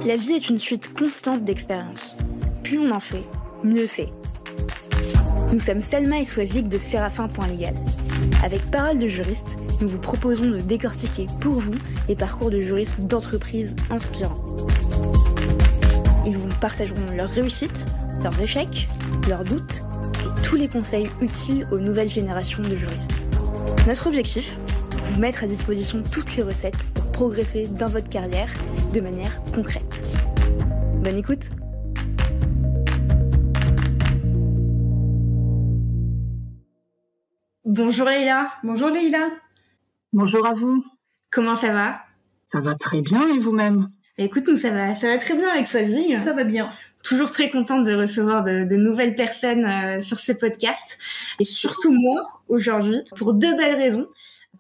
La vie est une suite constante d'expériences. Plus on en fait, mieux c'est. Nous sommes Selma et Swazik de Séraphin.légal. Avec Parole de juriste, nous vous proposons de décortiquer pour vous les parcours de juristes d'entreprises inspirants. Ils vous partageront leurs réussites, leurs échecs, leurs doutes et tous les conseils utiles aux nouvelles générations de juristes. Notre objectif, vous mettre à disposition toutes les recettes pour progresser dans votre carrière de manière concrète. Bonne écoute! Bonjour Leïla. Bonjour Leïla. Bonjour à vous. Comment ça va? Ça va très bien et vous-même? Écoute, nous ça va très bien avec Swazik. Ça va bien. Toujours très contente de recevoir de nouvelles personnes sur ce podcast. Et surtout moi, aujourd'hui, pour deux belles raisons.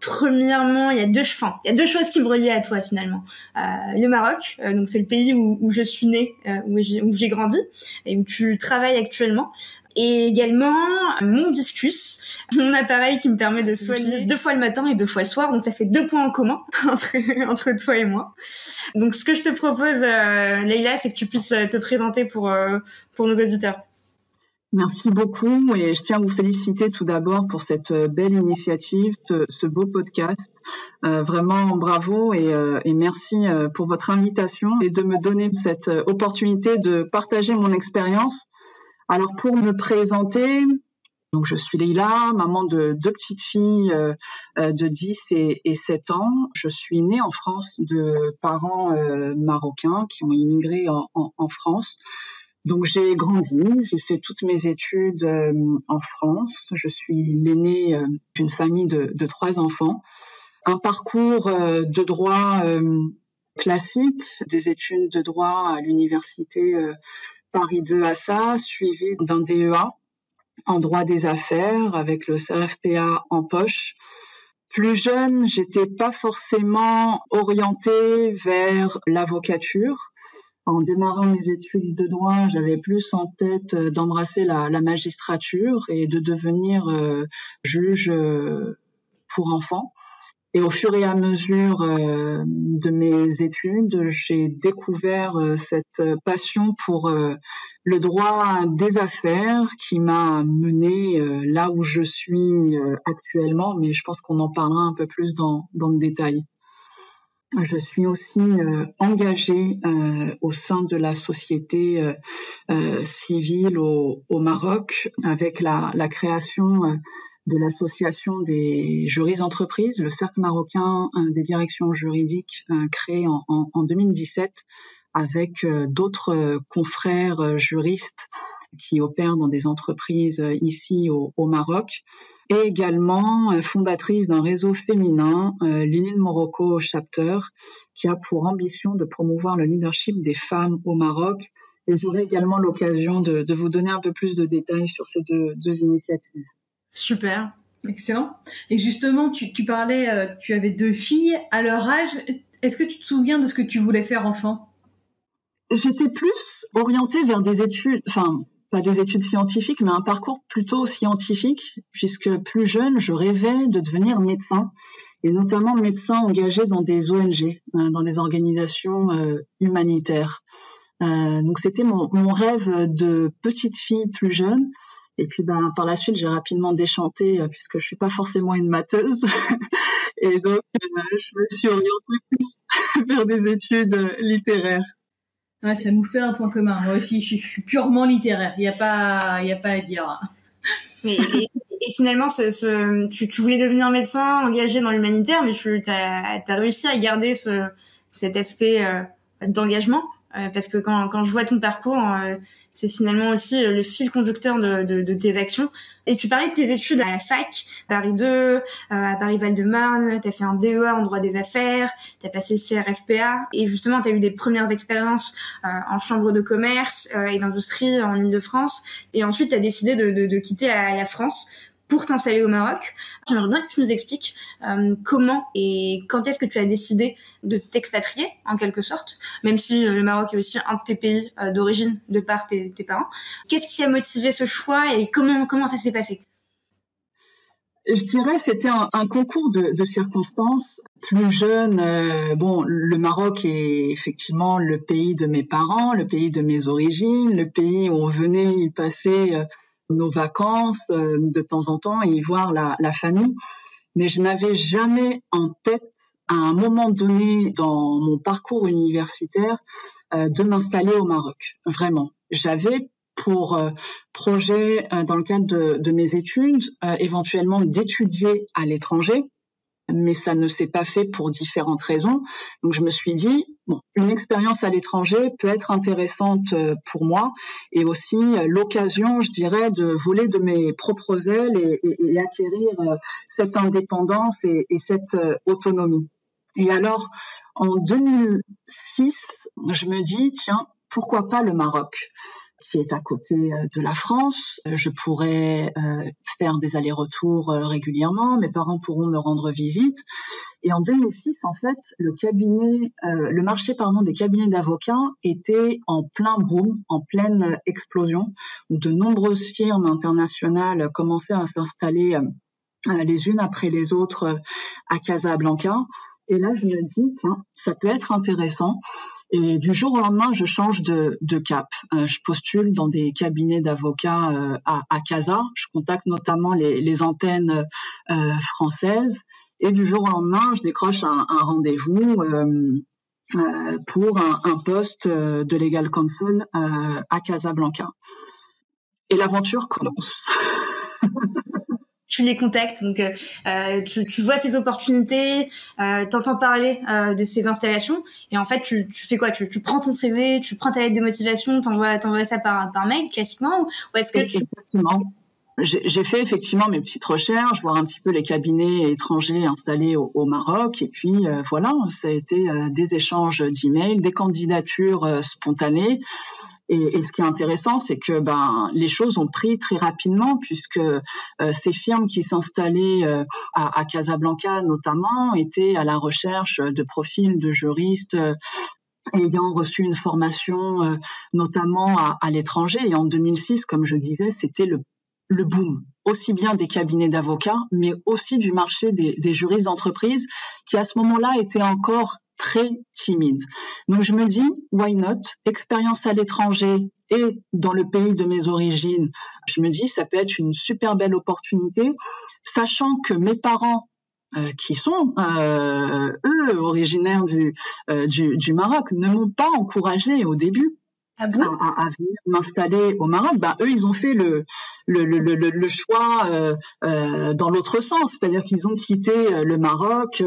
Premièrement, il y a deux choses qui me relient à toi finalement. Le Maroc, donc c'est le pays où je suis née, où j'ai grandi et où tu travailles actuellement. Et également mon Discus, mon appareil qui me permet de soigner 2 fois le matin et 2 fois le soir, donc ça fait 2 points en commun entre toi et moi. Donc ce que je te propose, Leïla, c'est que tu puisses te présenter pour nos auditeurs. Merci beaucoup et je tiens à vous féliciter tout d'abord pour cette belle initiative, ce beau podcast. Vraiment bravo et merci pour votre invitation et de me donner cette opportunité de partager mon expérience. Alors pour me présenter, donc je suis Leïla, maman de 2 petites filles de 10 et 7 ans. Je suis née en France de parents marocains qui ont immigré en France. Donc j'ai grandi, j'ai fait toutes mes études en France. Je suis l'aînée d'une famille de 3 enfants. Un parcours de droit classique, des études de droit à l'université Paris 2 Assas, suivi d'un DEA en droit des affaires avec le CRFPA en poche. Plus jeune, j'étais pas forcément orientée vers l'avocature. En démarrant mes études de droit, j'avais plus en tête d'embrasser la magistrature et de devenir juge pour enfants. Et au fur et à mesure de mes études, j'ai découvert cette passion pour le droit des affaires qui m'a menée là où je suis actuellement, mais je pense qu'on en parlera un peu plus dans le détail. Je suis aussi engagée au sein de la société civile au Maroc avec la création de l'association des juristes d'entreprise, le Cercle marocain des directions juridiques créé en 2017 avec d'autres confrères juristes qui opèrent dans des entreprises ici au Maroc, et également fondatrice d'un réseau féminin, Linin Morocco Chapter, qui a pour ambition de promouvoir le leadership des femmes au Maroc. Et j'aurai également l'occasion de vous donner un peu plus de détails sur ces deux initiatives. Super, excellent. Et justement, tu parlais, tu avais 2 filles. À leur âge, est-ce que tu te souviens de ce que tu voulais faire enfant? J'étais plus orientée vers des études, enfin, pas des études scientifiques, mais un parcours plutôt scientifique, puisque plus jeune, je rêvais de devenir médecin, et notamment médecin engagé dans des ONG, dans des organisations humanitaires. Donc c'était mon rêve de petite fille plus jeune. Et puis par la suite, j'ai rapidement déchanté puisque je suis pas forcément une matheuse. Et donc je me suis orientée plus vers des études littéraires. Ouais, ça nous fait un point commun. Moi aussi, je suis purement littéraire. Il y a pas à dire. Mais et finalement, tu voulais devenir médecin, engagé dans l'humanitaire, mais t'as réussi à garder cet aspect d'engagement. Parce que quand je vois ton parcours, c'est finalement aussi le fil conducteur de tes actions. Et tu parlais de tes études à la fac, Paris 2, à Paris Val-de-Marne, t'as fait un DEA en droit des affaires, t'as passé le CRFPA, et justement t'as eu des premières expériences en chambre de commerce et d'industrie en Île-de-France, et ensuite t'as décidé de quitter la France pour t'installer au Maroc. J'aimerais bien que tu nous expliques comment et quand est-ce que tu as décidé de t'expatrier, en quelque sorte, même si le Maroc est aussi un de tes pays d'origine de par tes parents. Qu'est-ce qui a motivé ce choix et comment ça s'est passé? Je dirais c'était un concours de circonstances. Plus jeune, le Maroc est effectivement le pays de mes parents, le pays de mes origines, le pays où on venait y passer nos vacances de temps en temps et y voir la famille. Mais je n'avais jamais en tête, à un moment donné dans mon parcours universitaire, de m'installer au Maroc. Vraiment. J'avais pour projet, dans le cadre de mes études, éventuellement d'étudier à l'étranger, mais ça ne s'est pas fait pour différentes raisons. Donc je me suis dit, une expérience à l'étranger peut être intéressante pour moi et aussi l'occasion, je dirais, de voler de mes propres ailes et acquérir cette indépendance et cette autonomie. Et alors, en 2006, je me dis, tiens, pourquoi pas le Maroc ? Qui est à côté de la France. Je pourrais faire des allers-retours régulièrement. Mes parents pourront me rendre visite. Et en 2006, en fait, le marché des cabinets d'avocats était en plein boom, en pleine explosion, où de nombreuses firmes internationales commençaient à s'installer les unes après les autres à Casablanca. Et là, je me dis, tiens, ça peut être intéressant. Et du jour au lendemain, je change de cap. Je postule dans des cabinets d'avocats à Casa. Je contacte notamment les antennes françaises. Et du jour au lendemain, je décroche un rendez-vous pour un poste de legal counsel à Casablanca. Et l'aventure commence. Tu les contactes, donc tu vois ces opportunités, t'entends parler de ces installations, et en fait tu fais quoi ? Tu prends ton CV, tu prends ta lettre de motivation, t'envoies ça par mail classiquement, ou est-ce que Effectivement. J'ai fait effectivement mes petites recherches, voir un petit peu les cabinets étrangers installés au Maroc, et puis voilà, ça a été des échanges d'emails, des candidatures spontanées. Et ce qui est intéressant, c'est que les choses ont pris très rapidement, puisque ces firmes qui s'installaient à Casablanca notamment étaient à la recherche de profils de juristes ayant reçu une formation notamment à l'étranger. Et en 2006, comme je disais, c'était le boom, aussi bien des cabinets d'avocats, mais aussi du marché des juristes d'entreprise, qui à ce moment-là était encore très timide. Donc je me dis, why not ? Expérience à l'étranger et dans le pays de mes origines, je me dis, ça peut être une super belle opportunité, sachant que mes parents, qui sont eux originaires du Maroc, ne m'ont pas encouragée au début à venir m'installer au Maroc. Eux, ils ont fait le choix dans l'autre sens, c'est-à-dire qu'ils ont quitté le Maroc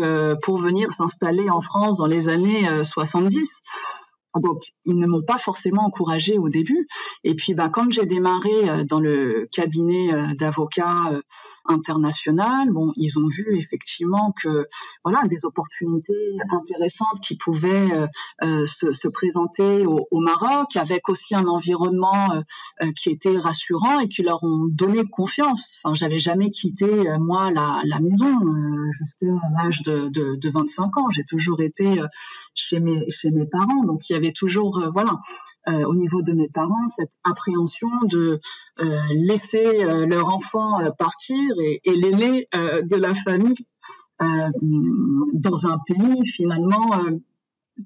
pour venir s'installer en France dans les années 70. Donc, ils ne m'ont pas forcément encouragée au début. Et puis, quand j'ai démarré dans le cabinet d'avocats international, ils ont vu effectivement que des opportunités intéressantes qui pouvaient se présenter au Maroc, avec aussi un environnement qui était rassurant et qui leur ont donné confiance. Enfin, j'avais jamais quitté moi la maison jusqu'à l'âge de 25 ans. J'ai toujours été chez mes parents, donc il y avait toujours au niveau de mes parents cette appréhension de laisser leur enfant partir et l'aîné de la famille dans un pays finalement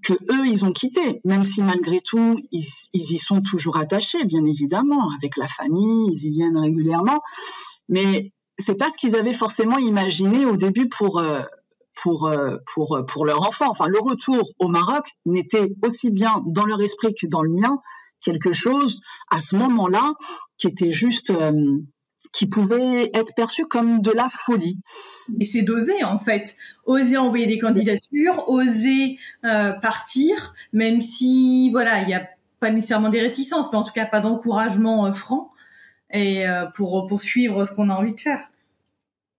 que eux ils ont quitté, même si malgré tout ils y sont toujours attachés, bien évidemment, avec la famille, ils y viennent régulièrement, mais c'est pas ce qu'ils avaient forcément imaginé au début pour leur enfant. Enfin, le retour au Maroc n'était aussi bien dans leur esprit que dans le mien quelque chose à ce moment-là qui était juste qui pouvait être perçu comme de la folie. Et c'est d'oser en fait, oser envoyer des candidatures, oser partir, même si il y a pas nécessairement des réticences, mais en tout cas pas d'encouragement franc, et pour poursuivre ce qu'on a envie de faire.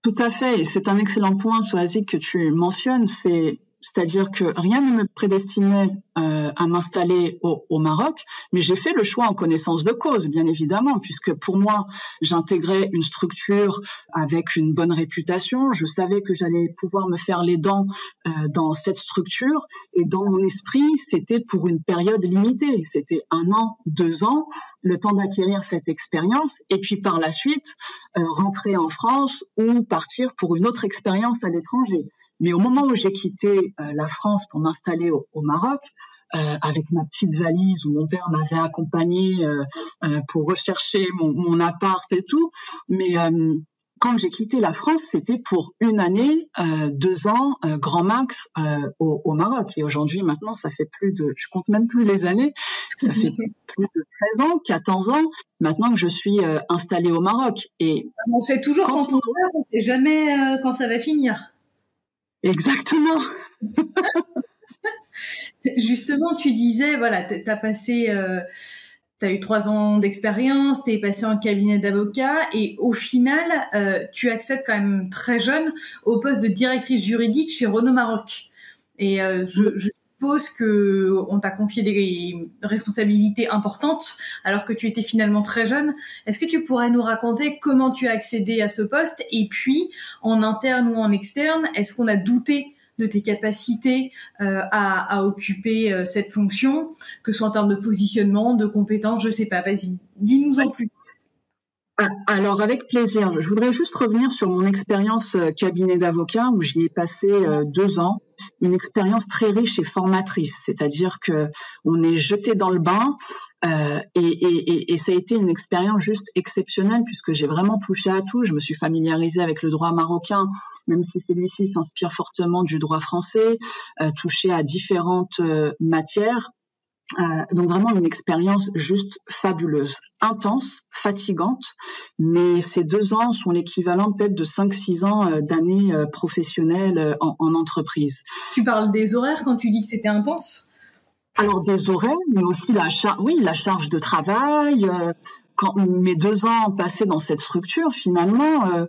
Tout à fait, et c'est un excellent point, Soazic, que tu mentionnes, c'est c'est-à-dire que rien ne me prédestinait à m'installer au Maroc, mais j'ai fait le choix en connaissance de cause, bien évidemment, puisque pour moi, j'intégrais une structure avec une bonne réputation. Je savais que j'allais pouvoir me faire les dents dans cette structure, et dans mon esprit, c'était pour une période limitée. C'était 1 an, 2 ans, le temps d'acquérir cette expérience, et puis par la suite, rentrer en France ou partir pour une autre expérience à l'étranger. Mais au moment où j'ai quitté la France pour m'installer au Maroc, avec ma petite valise où mon père m'avait accompagnée pour rechercher mon appart et tout, mais quand j'ai quitté la France, c'était pour 1 année, 2 ans, grand max au Maroc. Et aujourd'hui, maintenant, ça fait je compte même plus les années, ça fait plus de 13 ans, 14 ans, maintenant que je suis installée au Maroc. Et on sait toujours quand on meurt, on sait jamais quand ça va finir. Exactement. Justement, tu disais, voilà, t'as eu 3 ans d'expérience, t'es passé en cabinet d'avocat et au final, tu accèdes quand même très jeune au poste de directrice juridique chez Renault Maroc. Et je suppose que on t'a confié des responsabilités importantes alors que tu étais finalement très jeune. Est-ce que tu pourrais nous raconter comment tu as accédé à ce poste et puis en interne ou en externe, est-ce qu'on a douté de tes capacités à occuper cette fonction, que ce soit en termes de positionnement, de compétences, je sais pas. Vas-y, dis-nous en plus. Alors, avec plaisir. Je voudrais juste revenir sur mon expérience cabinet d'avocat où j'y ai passé 2 ans. Une expérience très riche et formatrice, c'est-à-dire que on est jeté dans le bain et ça a été une expérience juste exceptionnelle puisque j'ai vraiment touché à tout. Je me suis familiarisée avec le droit marocain, même si celui-ci s'inspire fortement du droit français, touché à différentes matières. Donc vraiment une expérience juste fabuleuse, intense, fatigante, mais ces 2 ans sont l'équivalent peut-être de 5-6 ans d'années professionnelles en entreprise. Tu parles des horaires quand tu dis que c'était intense ? Alors des horaires, mais aussi la charge de travail. Mes 2 ans passés dans cette structure, finalement,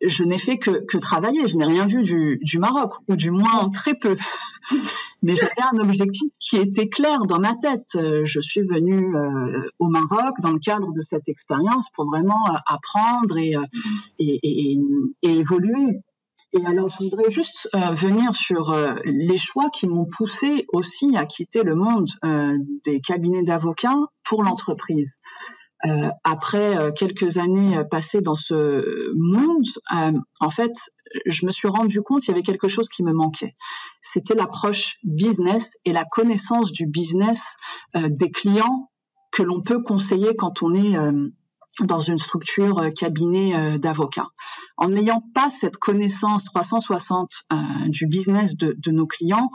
je n'ai fait que travailler. Je n'ai rien vu du Maroc, ou du moins très peu. Mais j'avais un objectif qui était clair dans ma tête. Je suis venue au Maroc dans le cadre de cette expérience pour vraiment apprendre et évoluer. Et alors, je voudrais juste venir sur les choix qui m'ont poussée aussi à quitter le monde des cabinets d'avocats pour l'entreprise. Après quelques années passées dans ce monde, en fait, je me suis rendu compte qu'il y avait quelque chose qui me manquait. C'était l'approche business et la connaissance du business des clients que l'on peut conseiller quand on est dans une structure cabinet d'avocats. En n'ayant pas cette connaissance 360 du business de nos clients,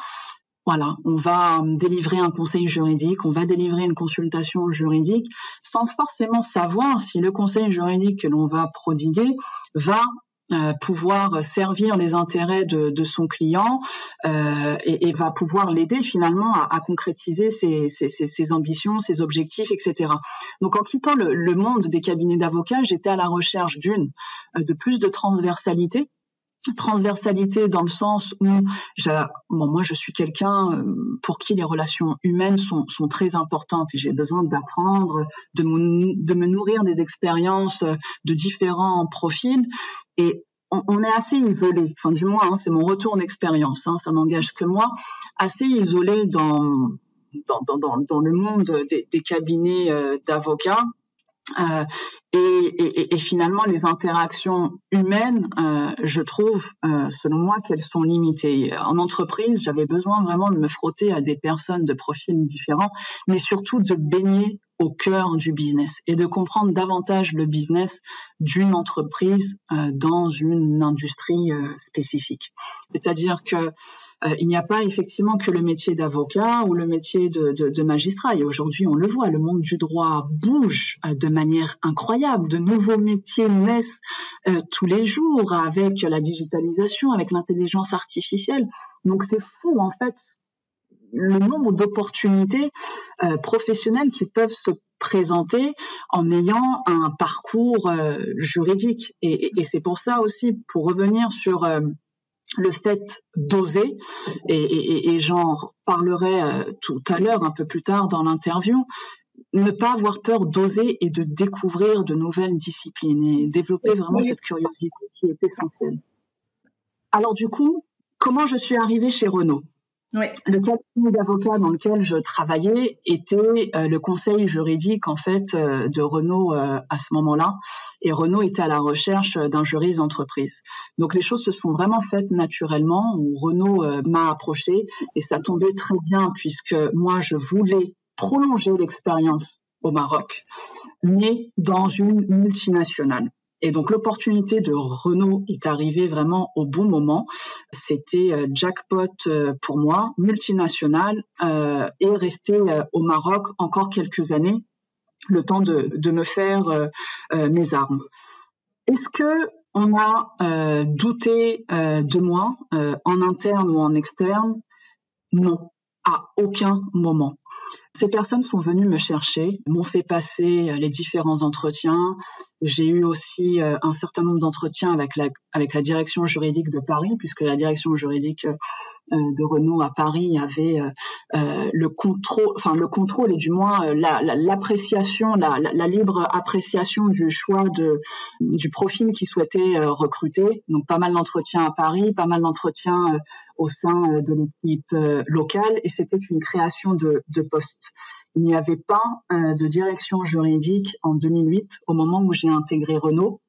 voilà, on va délivrer un conseil juridique, on va délivrer une consultation juridique sans forcément savoir si le conseil juridique que l'on va prodiguer va pouvoir servir les intérêts de son client et va pouvoir l'aider finalement à concrétiser ses ambitions, ses objectifs, etc. Donc en quittant le monde des cabinets d'avocats, j'étais à la recherche de plus de transversalité dans le sens où moi je suis quelqu'un pour qui les relations humaines sont très importantes et j'ai besoin d'apprendre, de me nourrir des expériences de différents profils et on est assez isolé, enfin du moins c'est mon retour d'expérience, ça n'engage que moi, assez isolé dans le monde des cabinets d'avocats. Et finalement, les interactions humaines, je trouve, selon moi, qu'elles sont limitées. En entreprise, j'avais besoin vraiment de me frotter à des personnes de profils différents, mais surtout de baigner au cœur du business et de comprendre davantage le business d'une entreprise dans une industrie spécifique. C'est-à-dire que il n'y a pas effectivement que le métier d'avocat ou le métier de magistrat. Et aujourd'hui, on le voit, le monde du droit bouge de manière incroyable. De nouveaux métiers naissent tous les jours avec la digitalisation, avec l'intelligence artificielle. Donc c'est fou en fait le nombre d'opportunités professionnelles qui peuvent se présenter en ayant un parcours juridique. Et c'est pour ça aussi, pour revenir sur le fait d'oser, et j'en parlerai tout à l'heure, un peu plus tard dans l'interview, ne pas avoir peur d'oser et de découvrir de nouvelles disciplines et développer vraiment cette curiosité qui est essentielle. Alors du coup, comment je suis arrivée chez Renault ? Oui. Le cabinet d'avocats dans lequel je travaillais était le conseil juridique en fait de Renault à ce moment-là, et Renault était à la recherche d'un juriste d'entreprise. Donc les choses se sont vraiment faites naturellement, où Renault m'a approchée, et ça tombait très bien puisque moi je voulais prolonger l'expérience au Maroc, mais dans une multinationale. Et donc l'opportunité de Renault est arrivée vraiment au bon moment. C'était jackpot pour moi, multinationale, et rester au Maroc encore quelques années, le temps de me faire mes armes. Est-ce que on a douté de moi en interne ou en externe ? Non, à aucun moment. Ces personnes sont venues me chercher, m'ont fait passer les différents entretiens. J'ai eu aussi un certain nombre d'entretiens avec la direction juridique de Paris, puisque la direction juridique de Renault à Paris avait le contrôle et du moins l'appréciation, la libre appréciation du choix du profil qu'ils souhaitaient recruter. Donc pas mal d'entretiens à Paris, pas mal d'entretiens au sein de l'équipe locale, et c'était une création de poste. Il n'y avait pas de direction juridique en 2008 au moment où j'ai intégré Renault.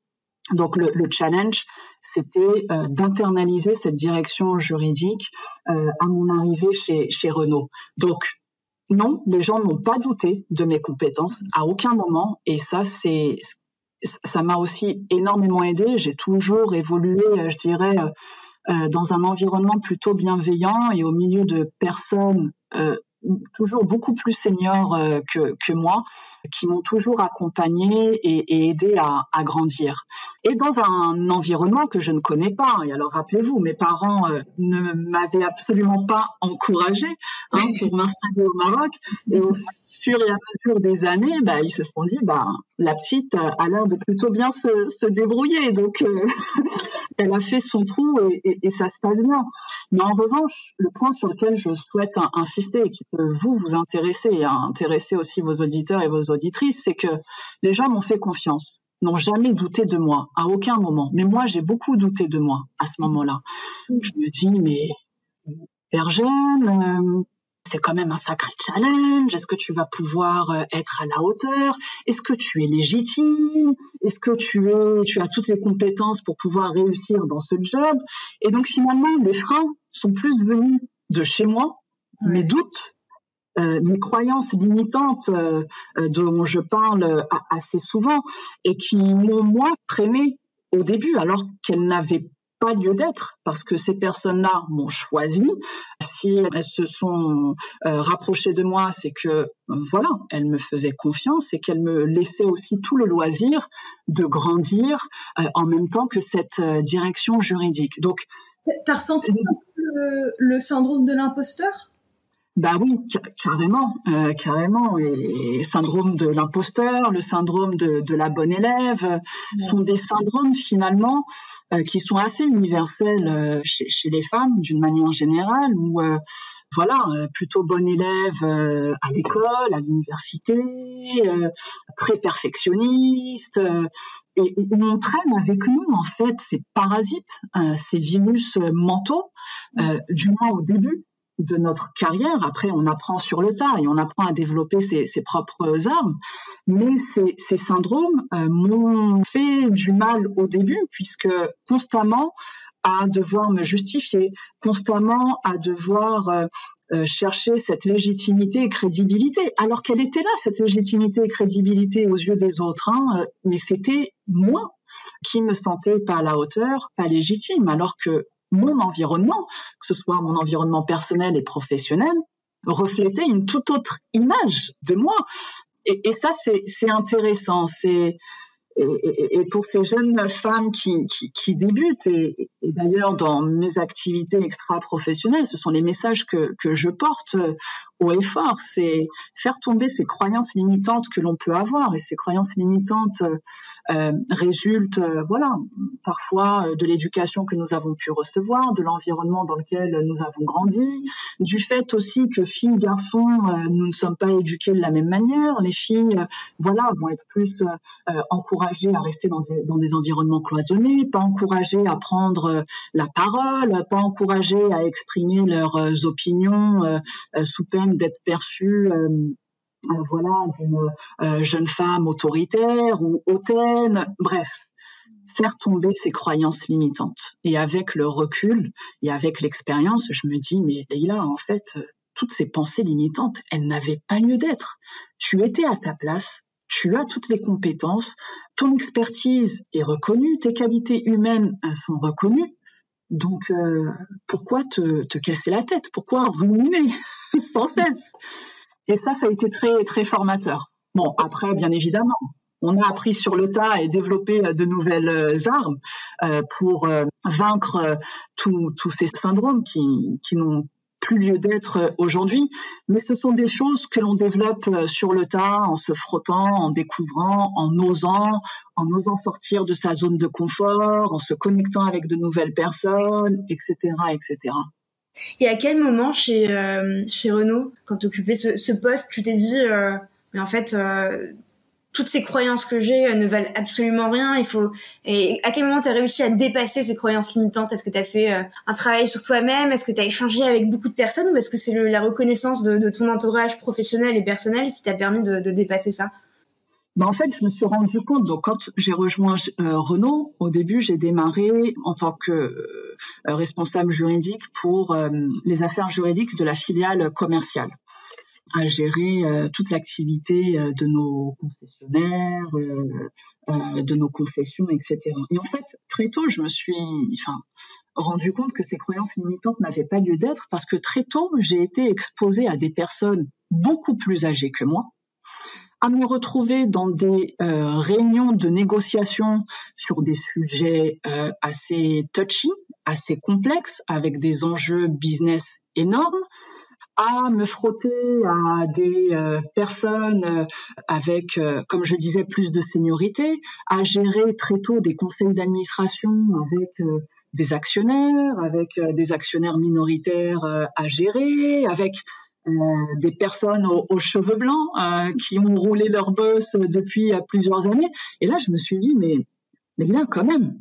Donc le challenge, c'était d'internaliser cette direction juridique à mon arrivée chez Renault. Donc non, les gens n'ont pas douté de mes compétences à aucun moment, et ça m'a aussi énormément aidée. J'ai toujours évolué, je dirais, dans un environnement plutôt bienveillant et au milieu de personnes toujours beaucoup plus seniors que moi, qui m'ont toujours accompagnée et aidée à grandir. Et dans un environnement que je ne connais pas. Et alors rappelez-vous, mes parents ne m'avaient absolument pas encouragée pour m'installer au Maroc. Et au fur et à mesure des années, ils se sont dit, la petite a l'air de plutôt bien se débrouiller. Donc, elle a fait son trou et ça se passe bien. Mais en revanche, le point sur lequel je souhaite insister et qui peut vous intéresser et intéresser aussi vos auditeurs et vos auditrices, c'est que les gens m'ont fait confiance, n'ont jamais douté de moi, à aucun moment. Mais moi, j'ai beaucoup douté de moi à ce moment-là. Je me dis, mais hyper jeune, c'est quand même un sacré challenge. Est-ce que tu vas pouvoir être à la hauteur ? Est-ce que tu es légitime ? Est-ce que tu as toutes les compétences pour pouvoir réussir dans ce job ? Et donc finalement, les freins sont plus venus de chez moi, mes doutes, mes croyances limitantes dont je parle assez souvent et qui m'ont, moi, freiné au début alors qu'elles n'avaient pas lieu d'être, parce que ces personnes-là m'ont choisi. Si elles se sont rapprochées de moi, c'est que voilà, elles me faisaient confiance et qu'elles me laissaient aussi tout le loisir de grandir en même temps que cette direction juridique. Donc, t'as ressenti le syndrome de l'imposteur ? Oui, carrément. Et syndrome de l'imposteur, le syndrome de la bonne élève, sont des syndromes finalement qui sont assez universels chez les femmes d'une manière générale, où plutôt bonne élève à l'école, à l'université, très perfectionniste, et on traîne avec nous en fait ces parasites, ces virus mentaux, du moins au début de notre carrière. Après, on apprend sur le tas et on apprend à développer ses propres armes. Mais ces syndromes m'ont fait du mal au début, puisque constamment à devoir me justifier, constamment à devoir chercher cette légitimité et crédibilité, alors qu'elle était là, cette légitimité et crédibilité aux yeux des autres, mais c'était moi qui me sentais pas à la hauteur, pas légitime, alors que mon environnement, que ce soit mon environnement personnel et professionnel, reflétait une toute autre image de moi. Et ça, c'est intéressant. Et pour ces jeunes femmes qui débutent, et d'ailleurs dans mes activités extra-professionnelles, ce sont les messages que je porte haut et fort, c'est faire tomber ces croyances limitantes que l'on peut avoir, et ces croyances limitantes résulte, parfois de l'éducation que nous avons pu recevoir, de l'environnement dans lequel nous avons grandi, du fait aussi que filles, garçons, nous ne sommes pas éduqués de la même manière. Les filles, vont être plus encouragées à rester dans des environnements cloisonnés, pas encouragées à prendre la parole, pas encouragées à exprimer leurs opinions sous peine d'être perçues d'une jeune femme autoritaire ou hautaine, bref, faire tomber ces croyances limitantes. Et avec le recul et avec l'expérience, je me dis, mais Leïla, en fait, toutes ces pensées limitantes, elles n'avaient pas lieu d'être. Tu étais à ta place, tu as toutes les compétences, ton expertise est reconnue, tes qualités humaines sont reconnues. Donc, pourquoi te casser la tête? Pourquoi ruminer sans cesse? Et ça a été très, très formateur. Bon, après, bien évidemment, on a appris sur le tas et développé de nouvelles armes pour vaincre tous ces syndromes qui n'ont plus lieu d'être aujourd'hui. Mais ce sont des choses que l'on développe sur le tas, en se frottant, en découvrant, en osant sortir de sa zone de confort, en se connectant avec de nouvelles personnes, etc., etc. Et à quel moment chez Renault, quand tu occupais ce poste, tu t'es dit mais en fait toutes ces croyances que j'ai ne valent absolument rien, et à quel moment tu as réussi à dépasser ces croyances limitantes? Est-ce que tu as fait un travail sur toi-même? Est-ce que tu as échangé avec beaucoup de personnes, ou est-ce que c'est la reconnaissance de ton entourage professionnel et personnel qui t'a permis de dépasser ça? En fait, je me suis rendu compte, donc quand j'ai rejoint Renault, au début, j'ai démarré en tant que responsable juridique pour les affaires juridiques de la filiale commerciale, à gérer toute l'activité de nos concessionnaires, de nos concessions, etc. Et en fait, très tôt, je me suis rendu compte que ces croyances limitantes n'avaient pas lieu d'être, parce que très tôt, j'ai été exposée à des personnes beaucoup plus âgées que moi, à me retrouver dans des réunions de négociation sur des sujets assez touchy, assez complexes, avec des enjeux business énormes, à me frotter à des personnes avec, comme je disais, plus de seniorité, à gérer très tôt des conseils d'administration avec des actionnaires minoritaires à gérer, avec des personnes aux cheveux blancs qui ont roulé leur boss depuis plusieurs années. Et là, je me suis dit, mais les gars, quand même,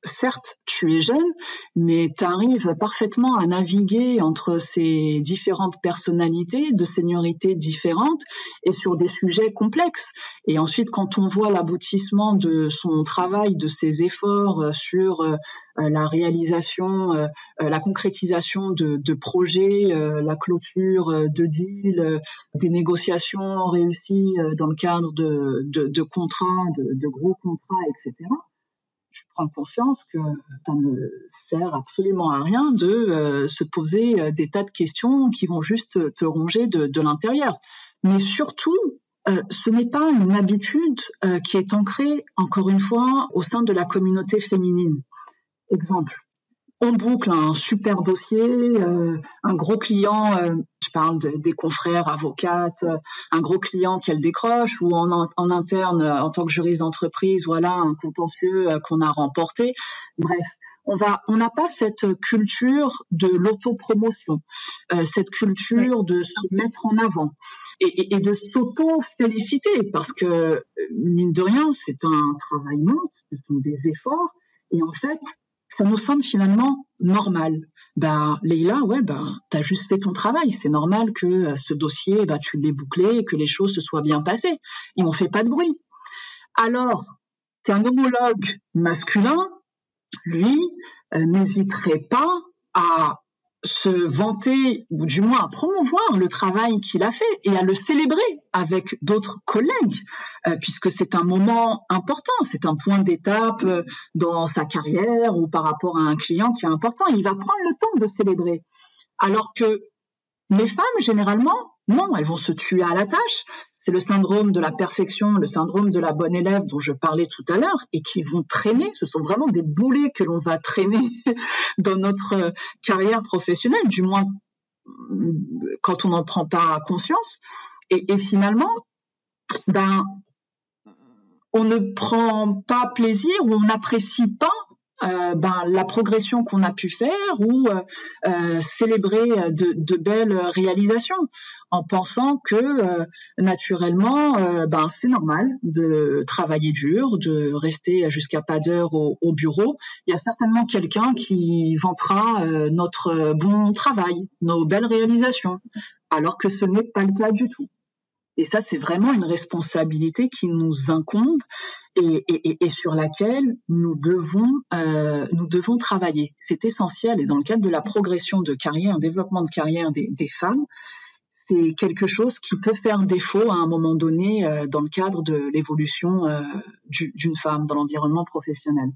certes, tu es jeune, mais tu arrives parfaitement à naviguer entre ces différentes personnalités de seniorité différentes et sur des sujets complexes. Et ensuite, quand on voit l'aboutissement de son travail, de ses efforts sur la réalisation, la concrétisation de projets, la clôture de deals, des négociations réussies dans le cadre de contrats, de gros contrats, etc., je prends conscience que ça ne sert absolument à rien de se poser des tas de questions qui vont juste te ronger de l'intérieur. Mais surtout, ce n'est pas une habitude qui est ancrée, encore une fois, au sein de la communauté féminine. Exemple, on boucle un super dossier, un gros client, je parle des confrères avocates, un gros client qu'elle décroche, ou en interne, en tant que juriste d'entreprise, voilà, un contentieux qu'on a remporté. Bref, on n'a pas cette culture de l'autopromotion, cette culture de se mettre en avant et de s'auto-féliciter, parce que, mine de rien, c'est un travail mince, ce sont des efforts, et en fait, ça nous semble finalement normal. Leïla, t'as juste fait ton travail. C'est normal que ce dossier, tu l'aies bouclé et que les choses se soient bien passées. Et on fait pas de bruit. Alors qu'un homologue masculin, lui, n'hésiterait pas à se vanter, ou du moins à promouvoir le travail qu'il a fait et à le célébrer avec d'autres collègues, puisque c'est un moment important, c'est un point d'étape dans sa carrière ou par rapport à un client qui est important. Il va prendre le temps de célébrer. Alors que les femmes, généralement, non, elles vont se tuer à la tâche. C'est le syndrome de la perfection, le syndrome de la bonne élève dont je parlais tout à l'heure, et qui vont traîner. Ce sont vraiment des boulets que l'on va traîner dans notre carrière professionnelle, du moins quand on n'en prend pas conscience. Et finalement, on ne prend pas plaisir ou on n'apprécie pas la progression qu'on a pu faire ou célébrer de belles réalisations en pensant que naturellement c'est normal de travailler dur, de rester jusqu'à pas d'heure au bureau. Il y a certainement quelqu'un qui vantera notre bon travail, nos belles réalisations, alors que ce n'est pas le cas du tout. Et ça, c'est vraiment une responsabilité qui nous incombe et sur laquelle nous devons travailler. C'est essentiel. Et dans le cadre de la progression de carrière, un développement de carrière des femmes, c'est quelque chose qui peut faire défaut à un moment donné dans le cadre de l'évolution d'une femme dans l'environnement professionnel.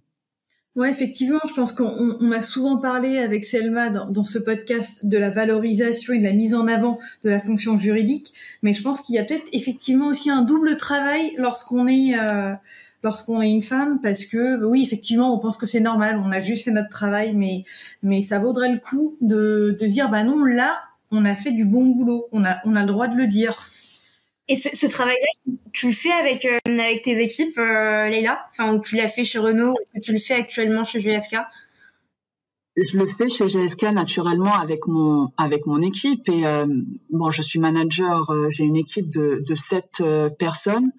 Ouais, effectivement, je pense qu'on a souvent parlé avec Selma dans ce podcast de la valorisation et de la mise en avant de la fonction juridique, mais je pense qu'il y a peut-être effectivement aussi un double travail lorsqu'on est une femme, parce que oui, effectivement, on pense que c'est normal, on a juste fait notre travail, mais ça vaudrait le coup de dire non, là, on a fait du bon boulot, on a le droit de le dire. Et ce travail-là, tu le fais avec tes équipes, Leïla? Enfin, tu l'as fait chez Renault, est-ce que tu le fais actuellement chez GSK? Je le fais chez GSK naturellement avec mon équipe et je suis manager, j'ai une équipe de 7 personnes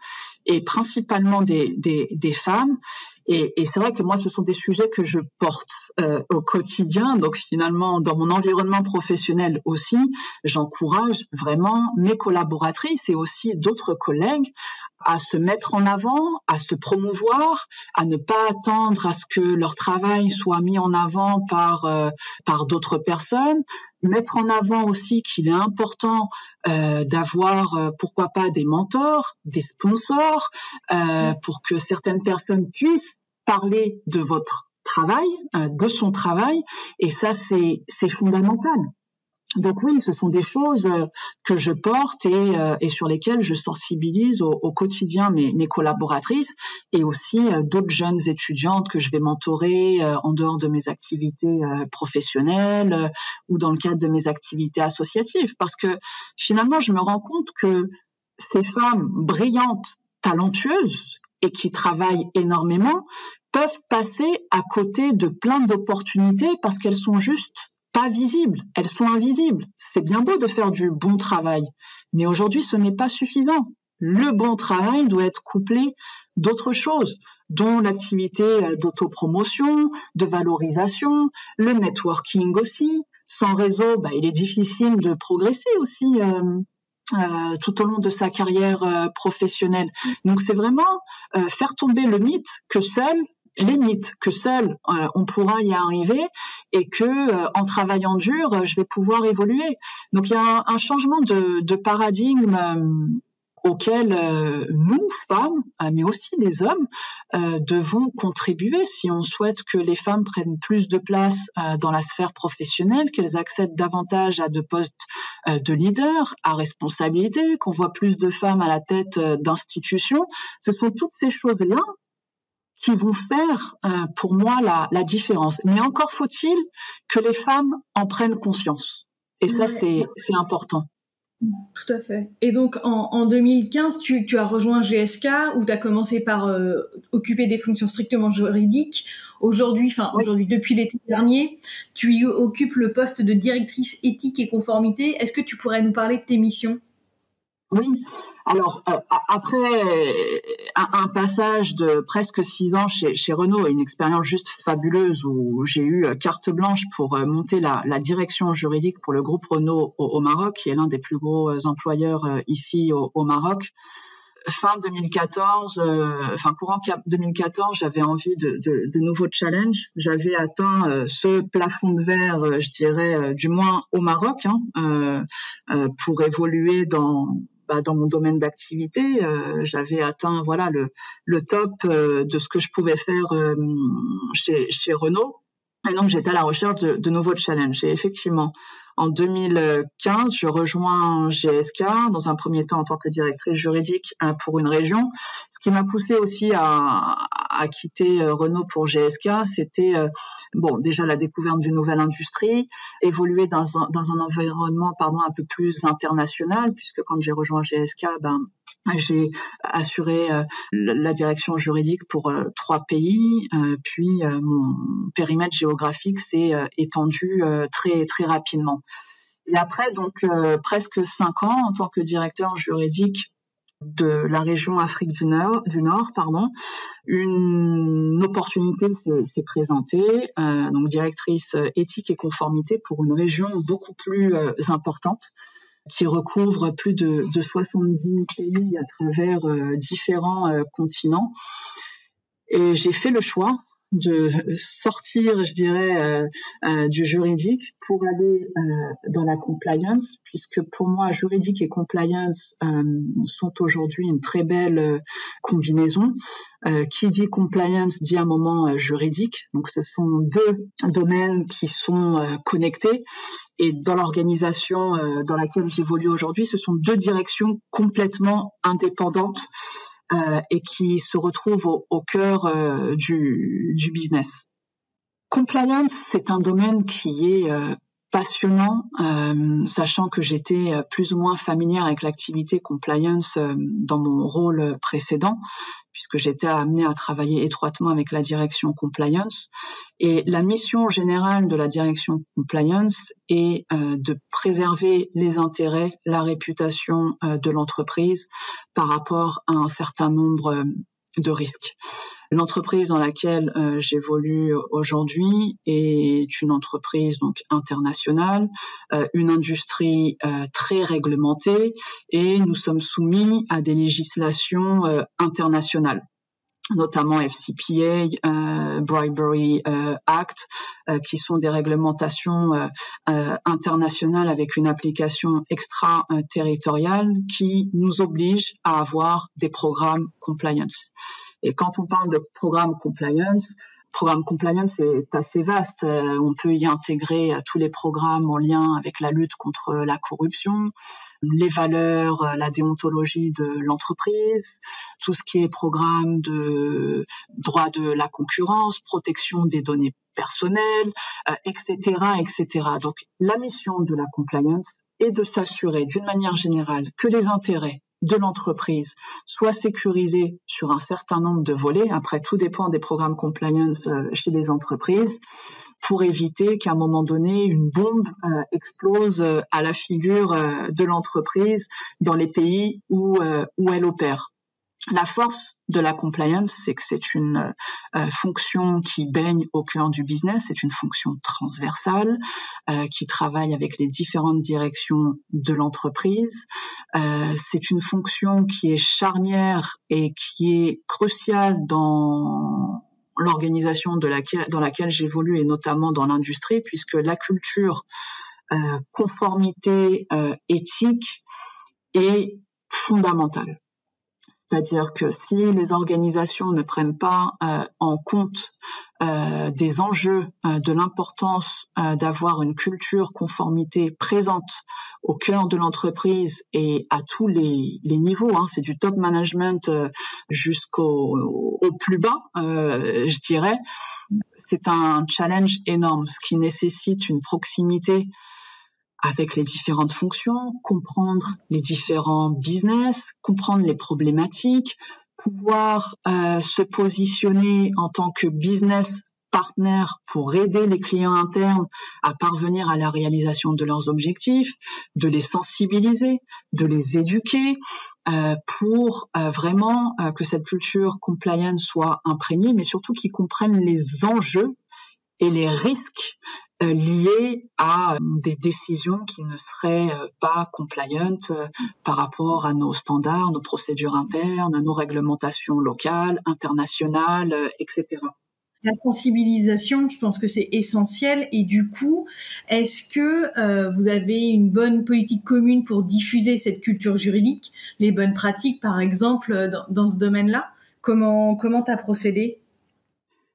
et principalement des femmes. Et c'est vrai que moi, ce sont des sujets que je porte au quotidien. Donc finalement, dans mon environnement professionnel aussi, j'encourage vraiment mes collaboratrices et aussi d'autres collègues à se mettre en avant, à se promouvoir, à ne pas attendre à ce que leur travail soit mis en avant par d'autres personnes. Mettre en avant aussi qu'il est important d'avoir, pourquoi pas, des mentors, des sponsors, pour que certaines personnes puissent parler de votre travail, de son travail, et ça c'est fondamental. Donc oui, ce sont des choses que je porte et sur lesquelles je sensibilise au quotidien mes collaboratrices et aussi d'autres jeunes étudiantes que je vais mentorer en dehors de mes activités professionnelles ou dans le cadre de mes activités associatives. Parce que finalement, je me rends compte que ces femmes brillantes, talentueuses et qui travaillent énormément peuvent passer à côté de plein d'opportunités parce qu'elles sont juste pas visibles, elles sont invisibles. C'est bien beau de faire du bon travail, mais aujourd'hui, ce n'est pas suffisant. Le bon travail doit être couplé d'autres choses, dont l'activité d'autopromotion, de valorisation, le networking aussi. Sans réseau, il est difficile de progresser aussi tout au long de sa carrière professionnelle. Donc, c'est vraiment faire tomber le mythe que seul on pourra y arriver et que en travaillant dur, je vais pouvoir évoluer. Donc il y a un changement de paradigme auquel nous, femmes, mais aussi les hommes, devons contribuer si on souhaite que les femmes prennent plus de place dans la sphère professionnelle, qu'elles accèdent davantage à de postes de leader, à responsabilité, qu'on voit plus de femmes à la tête d'institutions. Ce sont toutes ces choses-là qui vont faire pour moi la différence. Mais encore faut-il que les femmes en prennent conscience. Et ça, c'est important. Tout à fait. Et donc, en 2015, tu as rejoint GSK, où tu as commencé par occuper des fonctions strictement juridiques. Aujourd'hui, depuis l'été dernier, tu y occupes le poste de directrice éthique et conformité. Est-ce que tu pourrais nous parler de tes missions ? Oui, alors après un passage de presque 6 ans chez Renault, une expérience juste fabuleuse où j'ai eu carte blanche pour monter la direction juridique pour le groupe Renault au Maroc, qui est l'un des plus gros employeurs ici au Maroc. Fin 2014, courant 2014, j'avais envie de nouveaux challenges. J'avais atteint ce plafond de verre, je dirais, du moins au Maroc, pour évoluer dans mon domaine d'activité. J'avais atteint le top de ce que je pouvais faire chez Renault. Et donc, j'étais à la recherche de nouveaux challenges. Et effectivement, en 2015, je rejoins GSK, dans un premier temps en tant que directrice juridique pour une région, ce qui m'a poussée aussi à quitter Renault pour GSK, c'était déjà la découverte d'une nouvelle industrie, évoluer dans un environnement un peu plus international, puisque quand j'ai rejoint GSK, j'ai assuré la direction juridique pour 3 pays, puis mon périmètre géographique s'est étendu très très rapidement. Et après presque 5 ans en tant que directeur juridique de la région Afrique du Nord, une opportunité s'est présentée, donc directrice éthique et conformité pour une région beaucoup plus importante qui recouvre plus de 70 pays à travers différents continents. Et j'ai fait le choix de sortir, je dirais, du juridique pour aller dans la compliance, puisque pour moi, juridique et compliance sont aujourd'hui une très belle combinaison. Qui dit compliance dit un moment juridique, donc ce sont 2 domaines qui sont connectés. Et dans l'organisation dans laquelle j'évolue aujourd'hui, ce sont 2 directions complètement indépendantes et qui se retrouvent au cœur du business. Compliance, c'est un domaine qui est passionnant, sachant que j'étais plus ou moins familière avec l'activité compliance dans mon rôle précédent, puisque j'étais amenée à travailler étroitement avec la direction compliance. Et la mission générale de la direction compliance est de préserver les intérêts, la réputation de l'entreprise par rapport à un certain nombre de risques. L'entreprise dans laquelle j'évolue aujourd'hui est une entreprise donc internationale, une industrie très réglementée, et nous sommes soumis à des législations internationales, notamment FCPA, Bribery Act, qui sont des réglementations internationales avec une application extra-territoriale qui nous oblige à avoir des programmes compliance. Et quand on parle de programme compliance est assez vaste. On peut y intégrer tous les programmes en lien avec la lutte contre la corruption, les valeurs, la déontologie de l'entreprise, tout ce qui est programme de droit de la concurrence, protection des données personnelles, etc., etc. Donc, la mission de la compliance est de s'assurer d'une manière générale que les intérêts de l'entreprise soient sécurisés sur un certain nombre de volets. Après, tout dépend des programmes compliance chez les entreprises, pour éviter qu'à un moment donné, une bombe explose à la figure de l'entreprise dans les pays où elle opère. La force de la compliance, c'est que c'est une fonction qui baigne au cœur du business, c'est une fonction transversale qui travaille avec les différentes directions de l'entreprise. C'est une fonction qui est charnière et qui est cruciale dans l'organisation dans laquelle j'évolue, et notamment dans l'industrie, puisque la culture conformité éthique est fondamentale. C'est-à-dire que si les organisations ne prennent pas en compte des enjeux, de l'importance d'avoir une culture conformité présente au cœur de l'entreprise et à tous les niveaux, c'est du top management jusqu'au plus bas, je dirais, c'est un challenge énorme, ce qui nécessite une proximité avec les différentes fonctions, comprendre les différents business, comprendre les problématiques, pouvoir se positionner en tant que business partner pour aider les clients internes à parvenir à la réalisation de leurs objectifs, de les sensibiliser, de les éduquer, pour vraiment que cette culture compliance soit imprégnée, mais surtout qu'ils comprennent les enjeux et les risques liés à des décisions qui ne seraient pas compliant par rapport à nos standards, nos procédures internes, nos réglementations locales, internationales, etc. La sensibilisation, je pense que c'est essentiel. Et du coup, est-ce que vous avez une bonne politique commune pour diffuser cette culture juridique, les bonnes pratiques, par exemple, dans ce domaine-là ? Comment t'as procédé ?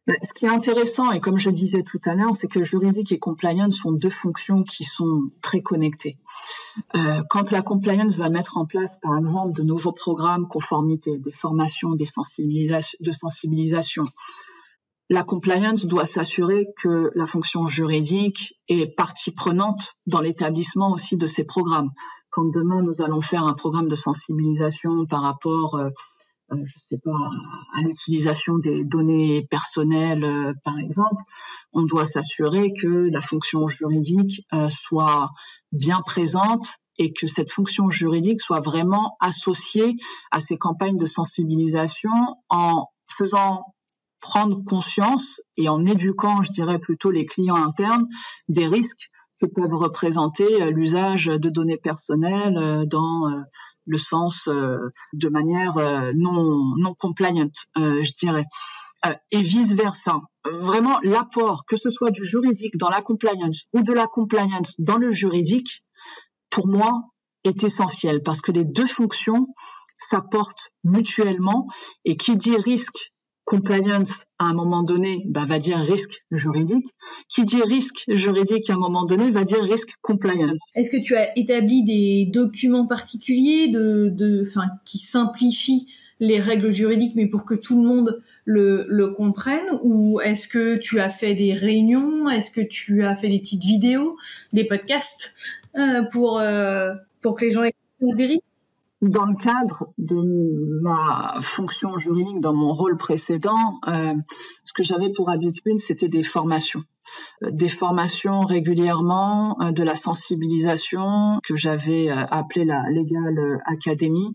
Ce qui est intéressant, et comme je disais tout à l'heure, c'est que juridique et compliance sont deux fonctions qui sont très connectées. Quand la compliance va mettre en place, par exemple, de nouveaux programmes conformité, des formations, de sensibilisation, la compliance doit s'assurer que la fonction juridique est partie prenante dans l'établissement aussi de ces programmes. Quand demain nous allons faire un programme de sensibilisation par rapport, je sais pas, à l'utilisation des données personnelles, par exemple, on doit s'assurer que la fonction juridique soit bien présente et que cette fonction juridique soit vraiment associée à ces campagnes de sensibilisation en faisant prendre conscience et en éduquant, je dirais plutôt les clients internes, des risques que peuvent représenter l'usage de données personnelles dans le sens de manière non compliant, je dirais. Et vice-versa. Vraiment, l'apport, que ce soit du juridique dans la compliance ou de la compliance dans le juridique, pour moi, est essentiel parce que les deux fonctions s'apportent mutuellement et qui dit risque compliance à un moment donné va dire risque juridique. Qui dit risque juridique à un moment donné va dire risque compliance. Est-ce que tu as établi des documents particuliers qui simplifient les règles juridiques mais pour que tout le monde le comprenne, ou est-ce que tu as fait des réunions, est-ce que tu as fait des petites vidéos, des podcasts pour que les gens aient des risques? Dans le cadre de ma fonction juridique, dans mon rôle précédent, ce que j'avais pour habitude, c'était des formations régulièrement, de la sensibilisation que j'avais appelée la Legal Academy,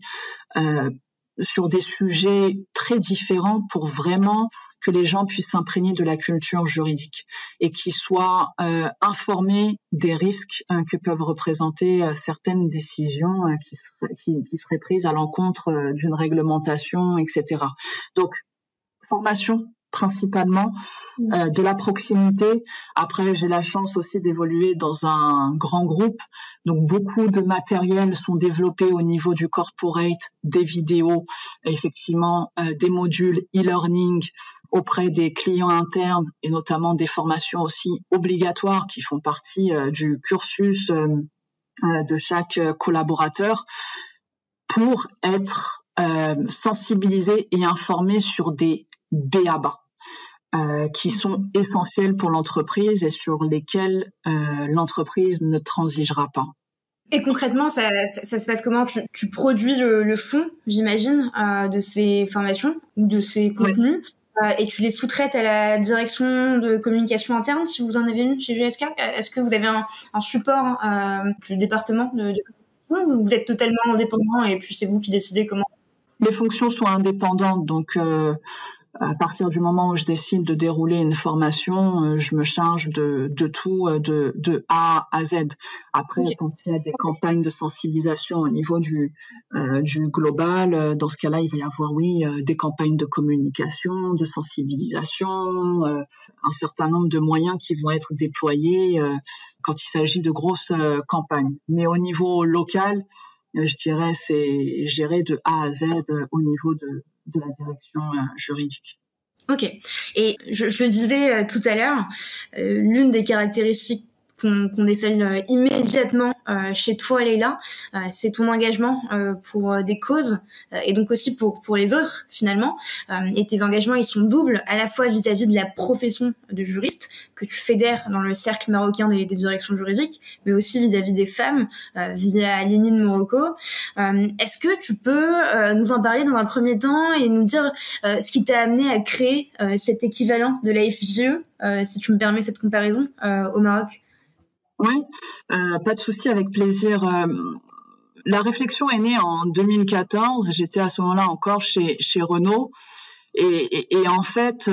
sur des sujets très différents pour vraiment que les gens puissent s'imprégner de la culture juridique et qu'ils soient informés des risques que peuvent représenter certaines décisions qui seraient prises à l'encontre d'une réglementation, etc. Donc, formation principalement, de la proximité. Après, j'ai la chance aussi d'évoluer dans un grand groupe. Donc, beaucoup de matériels sont développés au niveau du corporate, des vidéos, effectivement, des modules e-learning auprès des clients internes et notamment des formations aussi obligatoires qui font partie du cursus de chaque collaborateur pour être sensibilisés et informés sur des BABA. Qui sont essentiels pour l'entreprise et sur lesquels l'entreprise ne transigera pas. Et concrètement, ça se passe comment? Tu produis le fond, j'imagine, de ces formations ou de ces contenus, et tu les sous-traites à la direction de communication interne, si vous en avez une chez GSK. Est-ce que vous avez un support du département de communication, ou vous êtes totalement indépendant et puis c'est vous qui décidez comment? Les fonctions sont indépendantes, donc à partir du moment où je décide de dérouler une formation, je me charge de tout, de A à Z. Après, quand il y a des campagnes de sensibilisation au niveau du global, dans ce cas-là, il va y avoir, des campagnes de communication, de sensibilisation, un certain nombre de moyens qui vont être déployés quand il s'agit de grosses campagnes. Mais au niveau local, je dirais, c'est géré de A à Z au niveau de la direction juridique. Ok. Et je le disais tout à l'heure, l'une des caractéristiques qu'on décèle immédiatement chez toi, Leïla, c'est ton engagement pour des causes et donc aussi pour les autres finalement. Et tes engagements, ils sont doubles, à la fois vis-à-vis de la profession de juriste que tu fédères dans le cercle marocain des directions juridiques, mais aussi vis-à-vis des femmes, via Lénine Morocco. Est-ce que tu peux nous en parler dans un premier temps et nous dire ce qui t'a amené à créer cet équivalent de la FJE, si tu me permets cette comparaison, au Maroc? Oui, pas de souci, avec plaisir. La réflexion est née en 2014. J'étais à ce moment-là encore chez Renault. Et en fait,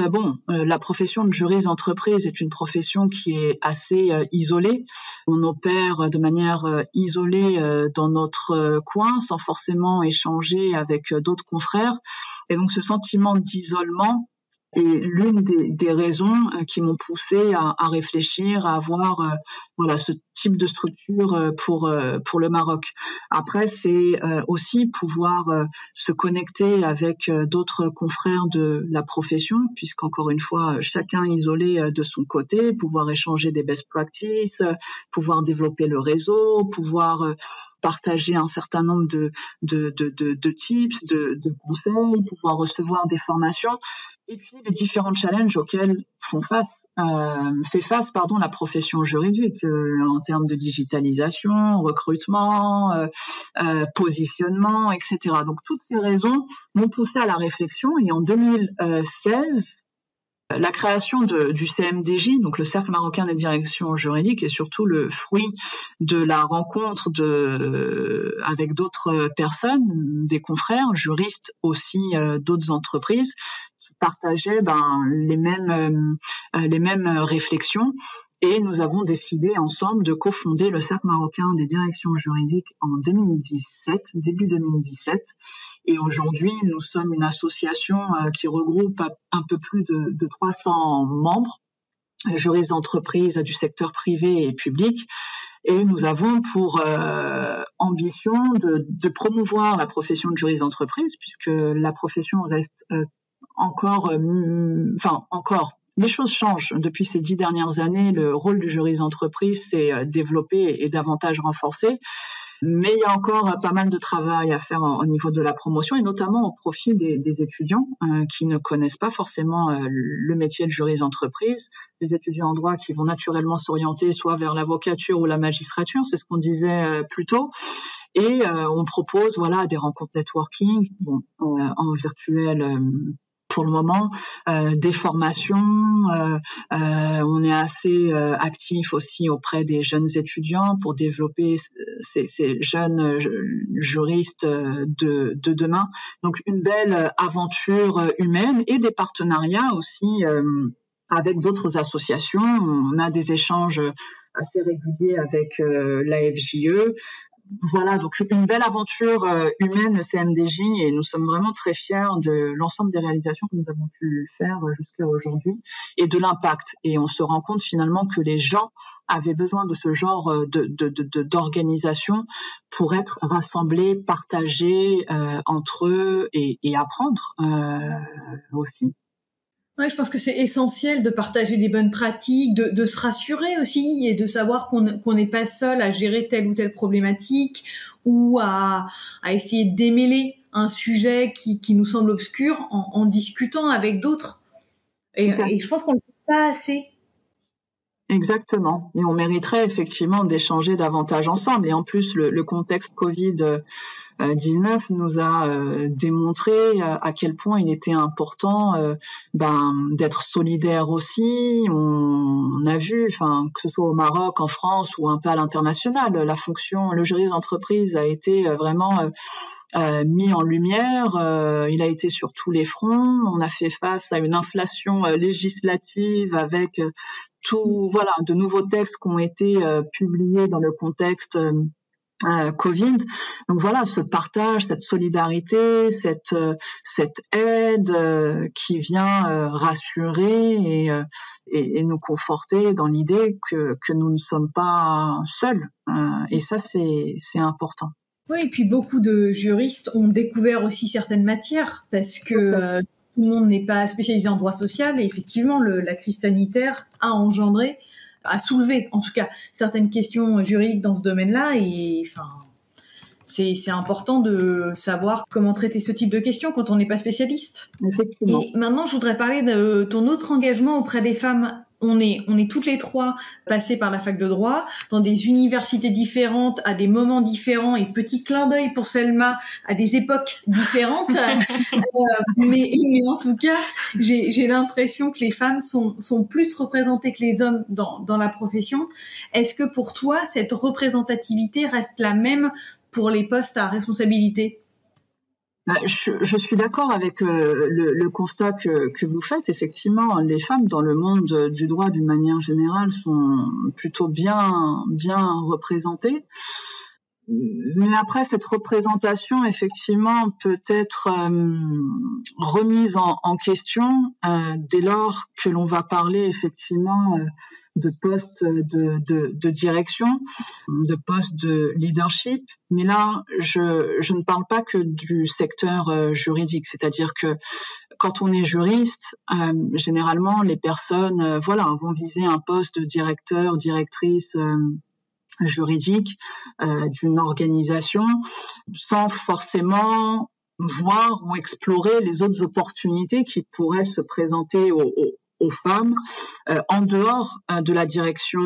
la profession de juriste d'entreprise est une profession qui est assez isolée. On opère de manière isolée dans notre coin, sans forcément échanger avec d'autres confrères. Et donc, ce sentiment d'isolement Et l'une des raisons qui m'ont poussée à réfléchir, à avoir voilà ce type de structure pour le Maroc. Après, c'est aussi pouvoir se connecter avec d'autres confrères de la profession, puisqu'encore une fois, chacun isolé de son côté, pouvoir échanger des best practices, pouvoir développer le réseau, pouvoir partager un certain nombre de tips, de conseils, pouvoir recevoir des formations. Et puis les différents challenges auxquels fait face la profession juridique en termes de digitalisation, recrutement, positionnement, etc. Donc toutes ces raisons m'ont poussé à la réflexion et en 2016, la création du CMDJ, donc le Cercle marocain des directions juridiques, est surtout le fruit de la rencontre avec d'autres personnes, des confrères, juristes aussi d'autres entreprises, qui partageaient les mêmes réflexions. Et nous avons décidé ensemble de cofonder le Cercle marocain des directions juridiques en 2017, début 2017. Et aujourd'hui, nous sommes une association qui regroupe un peu plus de 300 membres, juristes d'entreprise du secteur privé et public. Et nous avons pour ambition de promouvoir la profession de juriste d'entreprise, puisque la profession reste encore. Les choses changent. Depuis ces 10 dernières années, le rôle du juriste d'entreprise s'est développé et davantage renforcé. Mais il y a encore pas mal de travail à faire au niveau de la promotion et notamment au profit des étudiants qui ne connaissent pas forcément le métier de juriste d'entreprise. Des étudiants en droit qui vont naturellement s'orienter soit vers l'avocature ou la magistrature, c'est ce qu'on disait plus tôt. Et on propose des rencontres networking en virtuel pour le moment, des formations, on est assez actif aussi auprès des jeunes étudiants pour développer ces jeunes juristes de demain. Donc une belle aventure humaine et des partenariats aussi avec d'autres associations. On a des échanges assez réguliers avec l'AFJE. Voilà, donc une belle aventure humaine, le CMDJ, et nous sommes vraiment très fiers de l'ensemble des réalisations que nous avons pu faire jusqu'à aujourd'hui et de l'impact. Et on se rend compte finalement que les gens avaient besoin de ce genre d'organisation pour être rassemblés, partagés entre eux et apprendre aussi. Ouais, je pense que c'est essentiel de partager des bonnes pratiques, de se rassurer aussi et de savoir qu'on n'est pas seul à gérer telle ou telle problématique ou à essayer de démêler un sujet qui nous semble obscur en discutant avec d'autres. Et je pense qu'on ne le fait pas assez. Exactement. Et on mériterait effectivement d'échanger davantage ensemble. Et en plus, le contexte Covid-19 nous a démontré à quel point il était important d'être solidaire aussi. On a vu, que ce soit au Maroc, en France ou un peu à l'international, le juriste d'entreprise a été vraiment mis en lumière, il a été sur tous les fronts. On a fait face à une inflation législative avec de nouveaux textes qui ont été publiés dans le contexte Covid. Donc voilà, ce partage, cette solidarité, cette aide qui vient rassurer et nous conforter dans l'idée que nous ne sommes pas seuls. Et ça, c'est important. Oui, et puis beaucoup de juristes ont découvert aussi certaines matières parce que tout le monde n'est pas spécialisé en droit social et effectivement la crise sanitaire a soulevé en tout cas certaines questions juridiques dans ce domaine-là et c'est important de savoir comment traiter ce type de questions quand on n'est pas spécialiste. Effectivement. Et maintenant, je voudrais parler de ton autre engagement auprès des femmes. On est toutes les trois passées par la fac de droit, dans des universités différentes, à des moments différents, et petit clin d'œil pour Selma, à des époques différentes. Mais en tout cas, j'ai l'impression que les femmes sont plus représentées que les hommes dans la profession. Est-ce que pour toi, cette représentativité reste la même pour les postes à responsabilité ? Je suis d'accord avec le constat que vous faites. Effectivement, les femmes dans le monde du droit d'une manière générale sont plutôt bien représentées. Mais après, cette représentation, effectivement, peut être remise en question dès lors que l'on va parler, effectivement, de postes de direction, de postes de leadership. Mais là, je ne parle pas que du secteur juridique, c'est-à-dire que quand on est juriste, généralement, les personnes vont viser un poste de directeur, directrice juridique d'une organisation sans forcément voir ou explorer les autres opportunités qui pourraient se présenter aux femmes en dehors de la direction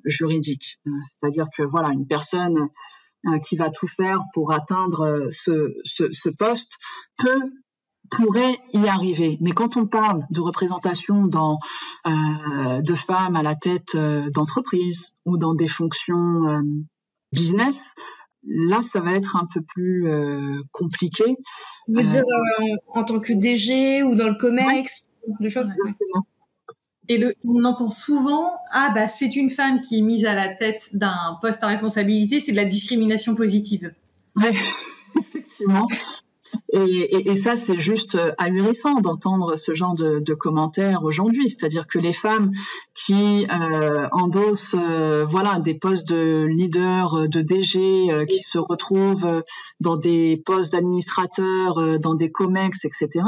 juridique. C'est-à-dire que voilà, une personne qui va tout faire pour atteindre ce poste pourrait y arriver. Mais quand on parle de représentation de femmes à la tête d'entreprise ou dans des fonctions business, là, ça va être un peu plus compliqué. Vous dire en tant que DG ou dans le COMEX, des choses. Et on entend souvent, c'est une femme qui est mise à la tête d'un poste à responsabilité, c'est de la discrimination positive. Oui, effectivement. Et ça, c'est juste ahurissant d'entendre ce genre de commentaires aujourd'hui. C'est-à-dire que les femmes qui endossent des postes de leader, de DG, qui se retrouvent dans des postes d'administrateurs, dans des COMEX, etc.,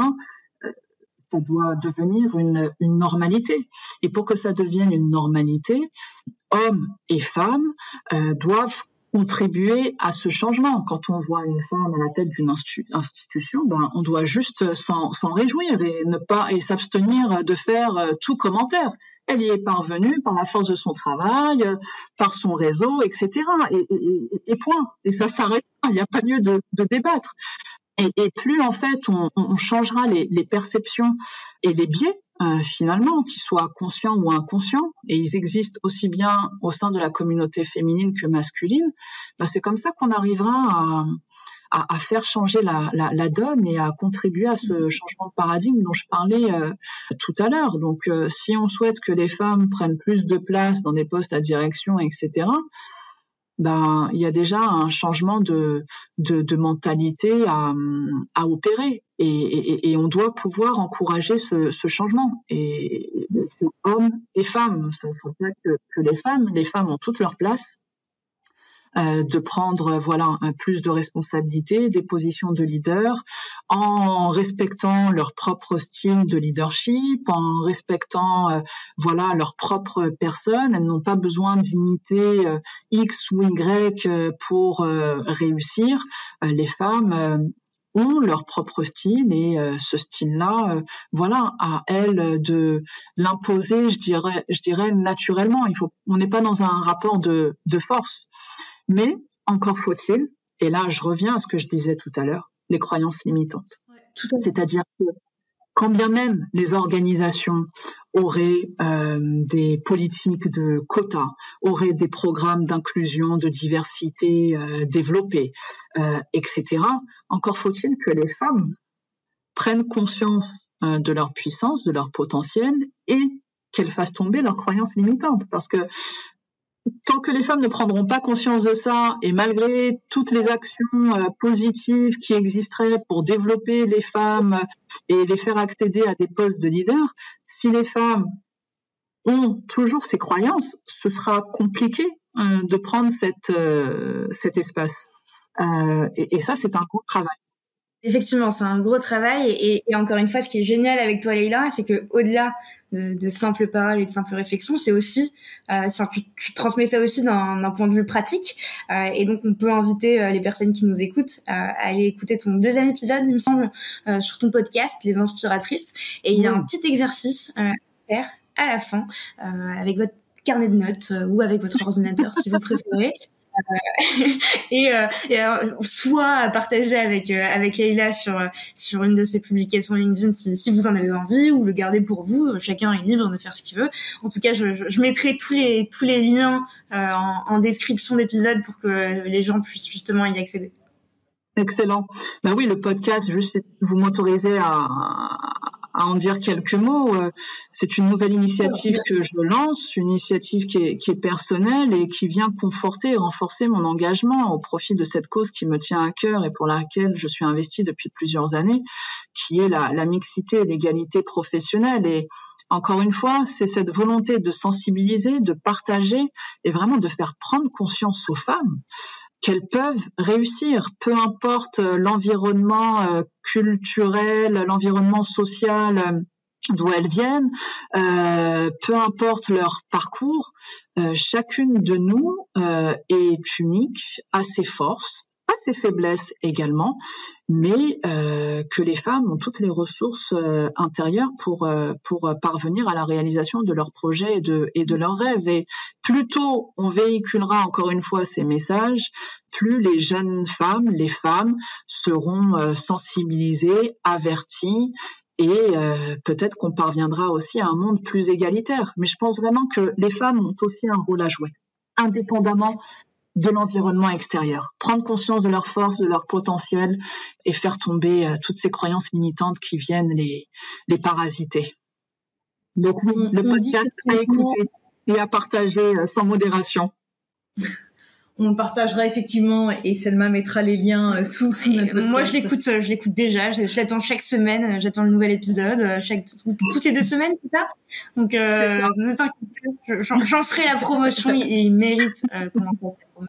ça doit devenir une normalité. Et pour que ça devienne une normalité, hommes et femmes doivent contribuer à ce changement. Quand on voit une femme à la tête d'une institution, on doit juste s'en réjouir et s'abstenir de faire tout commentaire. Elle y est parvenue par la force de son travail, par son réseau, etc. Et point. Et ça s'arrête. Il n'y a pas lieu de débattre. Et plus en fait on changera les perceptions et les biais finalement, qu'ils soient conscients ou inconscients, et ils existent aussi bien au sein de la communauté féminine que masculine, c'est comme ça qu'on arrivera à faire changer la donne et à contribuer à ce changement de paradigme dont je parlais tout à l'heure. Donc si on souhaite que les femmes prennent plus de place dans des postes à direction, etc., il y a déjà un changement de mentalité à opérer et on doit pouvoir encourager ce changement. Et c'est hommes et femmes. Il ne faut pas que les femmes ont toute leur place. De prendre plus de responsabilités, des positions de leader, en respectant leur propre style de leadership, en respectant leur propre personne. Elles n'ont pas besoin d'imiter X ou Y pour réussir. Les femmes ont leur propre style et ce style-là, à elles de l'imposer, je dirais naturellement. On n'est pas dans un rapport de force. Mais encore faut-il, et là je reviens à ce que je disais tout à l'heure, les croyances limitantes. C'est-à-dire que quand bien même les organisations auraient des politiques de quotas, auraient des programmes d'inclusion, de diversité développés, etc., encore faut-il que les femmes prennent conscience de leur puissance, de leur potentiel, et qu'elles fassent tomber leurs croyances limitantes. Parce que tant que les femmes ne prendront pas conscience de ça, et malgré toutes les actions positives qui existeraient pour développer les femmes et les faire accéder à des postes de leader, si les femmes ont toujours ces croyances, ce sera compliqué de prendre cet espace. Et ça, c'est un gros travail. Effectivement, c'est un gros travail et encore une fois, ce qui est génial avec toi, Leïla, c'est que au-delà de simples paroles et de simples réflexions, c'est aussi, tu transmets ça aussi d'un point de vue pratique. Et donc, on peut inviter les personnes qui nous écoutent à aller écouter ton deuxième épisode, il me semble, sur ton podcast, Les Inspiratrices. Et il y a un petit exercice à faire à la fin, avec votre carnet de notes ou avec votre ordinateur, si vous préférez. Et soit à partager avec Leïla sur une de ses publications LinkedIn si vous en avez envie, ou le garder pour vous. Chacun est libre de faire ce qu'il veut. En tout cas, je mettrai tous les liens en description d'épisode pour que les gens puissent justement y accéder. Excellent. Oui, le podcast, juste vous m'autorisez à en dire quelques mots. C'est une nouvelle initiative que je lance, une initiative qui est personnelle et qui vient conforter et renforcer mon engagement au profit de cette cause qui me tient à cœur et pour laquelle je suis investie depuis plusieurs années, qui est la mixité et l'égalité professionnelle. Et encore une fois, c'est cette volonté de sensibiliser, de partager et vraiment de faire prendre conscience aux femmes qu'elles peuvent réussir, peu importe l'environnement culturel, l'environnement social d'où elles viennent, peu importe leur parcours, chacune de nous est unique, a ses forces, a ses faiblesses également, mais que les femmes ont toutes les ressources intérieures pour parvenir à la réalisation de leurs projets et de leurs rêves. Et plus tôt on véhiculera encore une fois ces messages, plus les jeunes femmes, les femmes seront sensibilisées, averties, et peut-être qu'on parviendra aussi à un monde plus égalitaire. Mais je pense vraiment que les femmes ont aussi un rôle à jouer, indépendamment de l'environnement extérieur. Prendre conscience de leurs forces, de leur potentiel et faire tomber toutes ces croyances limitantes qui viennent les parasiter. Donc oui, le podcast à écouter et à partager sans modération. On le partagera effectivement et Selma mettra les liens sous notre podcast. Moi, je l'écoute déjà. Je l'attends chaque semaine. J'attends le nouvel épisode toutes les 2 semaines, c'est ça? Donc, ne t'inquiète pas, j'en ferai la promotion. Il mérite qu'on en fasse.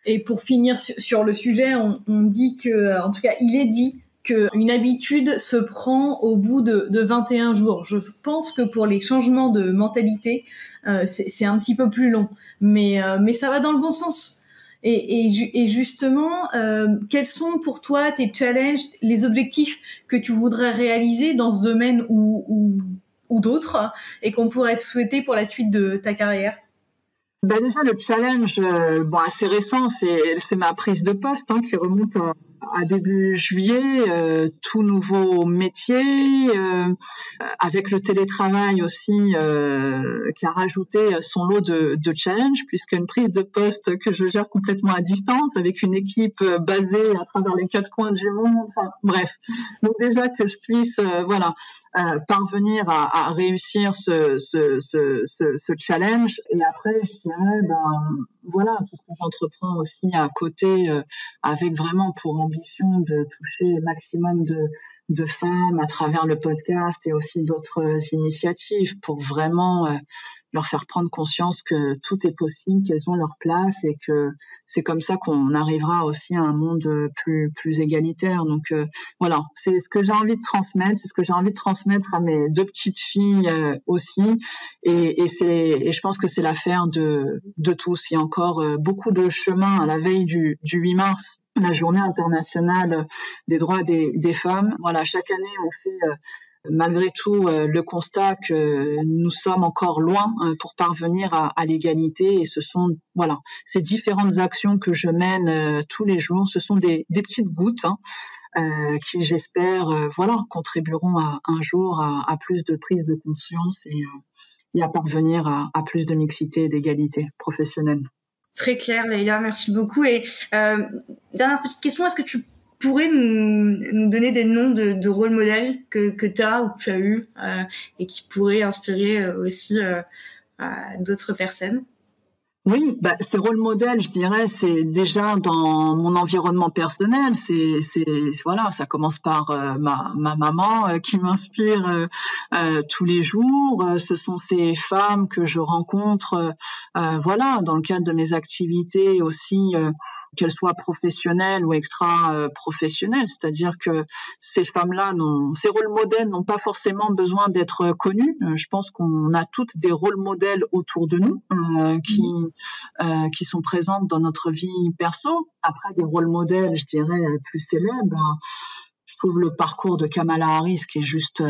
Et pour finir sur le sujet, on dit que, en tout cas, il est dit qu'une habitude se prend au bout de 21 jours. Je pense que pour les changements de mentalité, c'est un petit peu plus long, mais ça va dans le bon sens. Et justement, quels sont pour toi tes challenges, les objectifs que tu voudrais réaliser dans ce domaine ou d'autres, et qu'on pourrait souhaiter pour la suite de ta carrière? Ben déjà, le challenge, assez récent, c'est ma prise de poste qui remonte à début juillet, tout nouveau métier, avec le télétravail aussi qui a rajouté son lot de challenge, puisque une prise de poste que je gère complètement à distance, avec une équipe basée à travers les 4 coins du monde, enfin bref. Donc déjà que je puisse parvenir à réussir ce challenge, et après je dirais tout ce que j'entreprends aussi à côté, avec vraiment pour ambition de toucher le maximum de femmes à travers le podcast et aussi d'autres initiatives pour vraiment leur faire prendre conscience que tout est possible, qu'elles ont leur place et que c'est comme ça qu'on arrivera aussi à un monde plus égalitaire. Donc voilà, c'est ce que j'ai envie de transmettre, c'est ce que j'ai envie de transmettre à mes 2 petites filles aussi, et je pense que c'est l'affaire de tous. Il y a encore beaucoup de chemin à la veille du 8 mars, la journée internationale des droits des femmes. Voilà, chaque année on fait malgré tout le constat que nous sommes encore loin pour parvenir à l'égalité, et ce sont ces différentes actions que je mène tous les jours. Ce sont des petites gouttes qui, j'espère, contribueront un jour à plus de prise de conscience et à parvenir à plus de mixité et d'égalité professionnelle. Très clair, Leïla, merci beaucoup. Et dernière petite question, est-ce que tu pourrais nous donner des noms de rôles modèles que tu as ou que tu as eu et qui pourraient inspirer aussi d'autres personnes? Oui, ces rôles modèles, je dirais, c'est déjà dans mon environnement personnel. Ça commence par ma maman qui m'inspire tous les jours. Ce sont ces femmes que je rencontre, dans le cadre de mes activités aussi, qu'elles soient professionnelles ou extra-professionnelles. C'est-à-dire que ces femmes-là, ces rôles modèles n'ont pas forcément besoin d'être connus. Je pense qu'on a toutes des rôles modèles autour de nous qui sont présentes dans notre vie perso. Après, des rôles modèles, je dirais, plus célèbres, je trouve le parcours de Kamala Harris qui est juste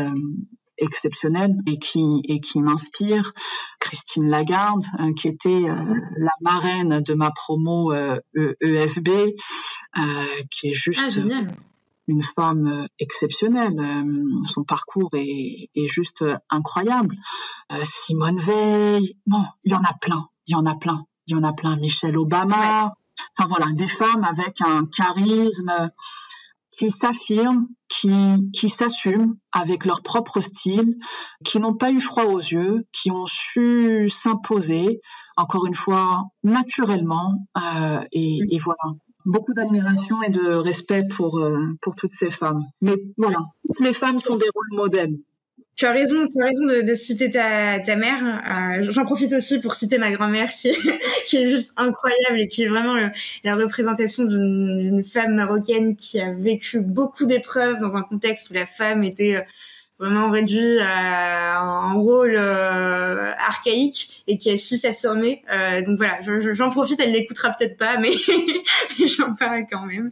exceptionnel et qui m'inspire. Christine Lagarde, qui était la marraine de ma promo EFB, qui est juste une femme exceptionnelle. Son parcours est juste incroyable. Simone Veil, il y en a plein. Michelle Obama, des femmes avec un charisme qui s'affirment, qui s'assument avec leur propre style, qui n'ont pas eu froid aux yeux, qui ont su s'imposer, encore une fois, naturellement, et voilà. Beaucoup d'admiration et de respect pour toutes ces femmes. Mais voilà, toutes les femmes sont des rôles modèles. Tu as raison de citer ta mère. J'en profite aussi pour citer ma grand-mère qui est juste incroyable et qui est vraiment la représentation d'une femme marocaine qui a vécu beaucoup d'épreuves dans un contexte où la femme était vraiment réduite à un rôle archaïque et qui a su s'affirmer. Donc voilà, j'en profite, elle l'écoutera peut-être pas, mais j'en parle quand même.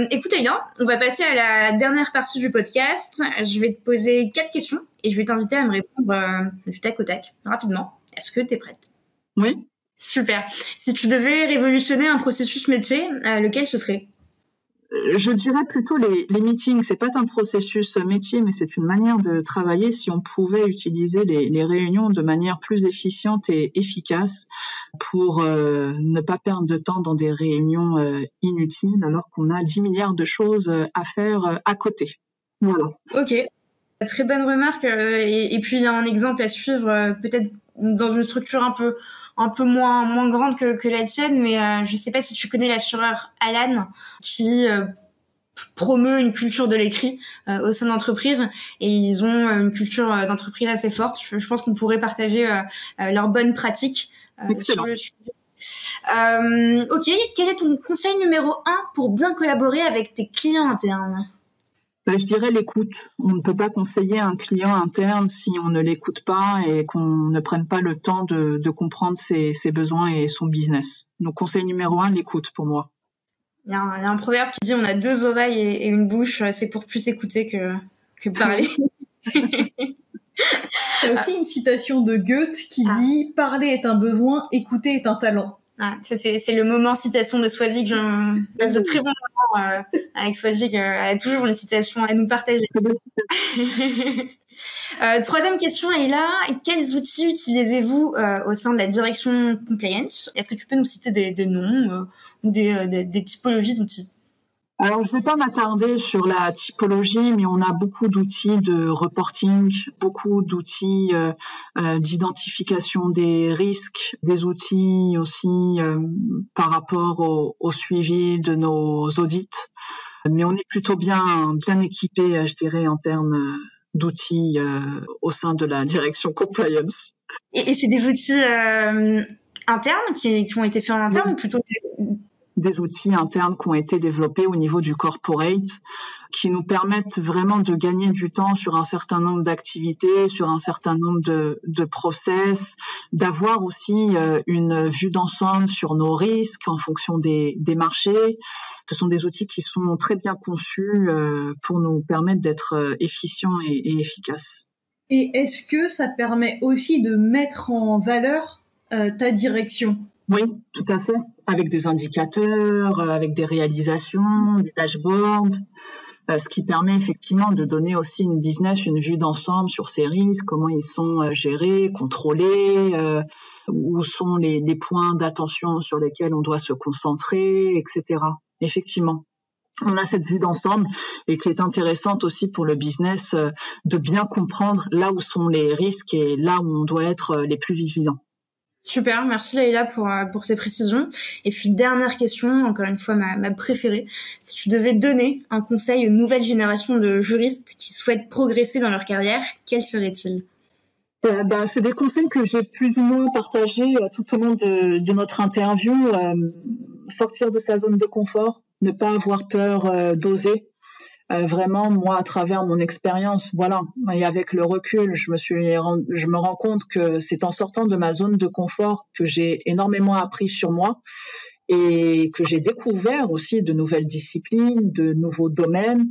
Écoute Aïda, on va passer à la dernière partie du podcast. Je vais te poser 4 questions et je vais t'inviter à me répondre du tac au tac, rapidement. Est-ce que t'es prête? Oui. Super. Si tu devais révolutionner un processus métier, lequel ce serait? Je dirais plutôt les meetings. C'est pas un processus métier, mais c'est une manière de travailler. Si on pouvait utiliser les réunions de manière plus efficiente et efficace pour ne pas perdre de temps dans des réunions inutiles, alors qu'on a 10 milliards de choses à faire à côté. Voilà. Ok. Très bonne remarque. Et puis il y a un exemple à suivre, peut-être dans une structure un peu moins grande que la tienne, mais je sais pas si tu connais l'assureur Alan qui promeut une culture de l'écrit au sein d'entreprise, et ils ont une culture d'entreprise assez forte. Je pense qu'on pourrait partager leurs bonnes pratiques sur le sujet. Ok, quel est ton conseil numéro 1 pour bien collaborer avec tes clients internes? Je dirais l'écoute. On ne peut pas conseiller un client interne si on ne l'écoute pas et qu'on ne prenne pas le temps de comprendre ses besoins et son business. Donc, conseil numéro 1, l'écoute pour moi. Il y a un proverbe qui dit on a 2 oreilles et une bouche, c'est pour plus écouter que parler. Il y a aussi une citation de Goethe qui dit « Parler est un besoin, écouter est un talent ». Ah, ça c'est le moment citation de Swazik. Je passe de très bons moments avec Swazik. Elle a toujours une citation à nous partager. Troisième question, Leïla. Quels outils utilisez-vous au sein de la direction compliance? Est-ce que tu peux nous citer des noms ou des typologies d'outils? Alors, je ne vais pas m'attarder sur la typologie, mais on a beaucoup d'outils de reporting, beaucoup d'outils d'identification des risques, des outils aussi par rapport au suivi de nos audits. Mais on est plutôt bien équipé, je dirais, en termes d'outils au sein de la direction compliance. Et c'est des outils internes qui ont été faits en interne ou plutôt des outils internes qui ont été développés au niveau du corporate, qui nous permettent vraiment de gagner du temps sur un certain nombre d'activités, sur un certain nombre de process, d'avoir aussi une vue d'ensemble sur nos risques en fonction des marchés. Ce sont des outils qui sont très bien conçus pour nous permettre d'être efficients et efficaces. Et est-ce que ça permet aussi de mettre en valeur ta direction? Oui, tout à fait. Avec des indicateurs, avec des réalisations, des dashboards, ce qui permet effectivement de donner aussi une vue d'ensemble sur ces risques, comment ils sont gérés, contrôlés, où sont les points d'attention sur lesquels on doit se concentrer, etc. Effectivement. On a cette vue d'ensemble et qui est intéressante aussi pour le business de bien comprendre là où sont les risques et là où on doit être les plus vigilants. Super, merci Leïla pour ces précisions. Et puis dernière question, encore une fois ma préférée. Si tu devais donner un conseil aux nouvelles générations de juristes qui souhaitent progresser dans leur carrière, quel serait-il? C'est des conseils que j'ai plus ou moins partagés tout au long de notre interview. Sortir de sa zone de confort, ne pas avoir peur d'oser. Vraiment, moi, à travers mon expérience, voilà, et avec le recul, je me rends compte que c'est en sortant de ma zone de confort que j'ai énormément appris sur moi et que j'ai découvert aussi de nouvelles disciplines, de nouveaux domaines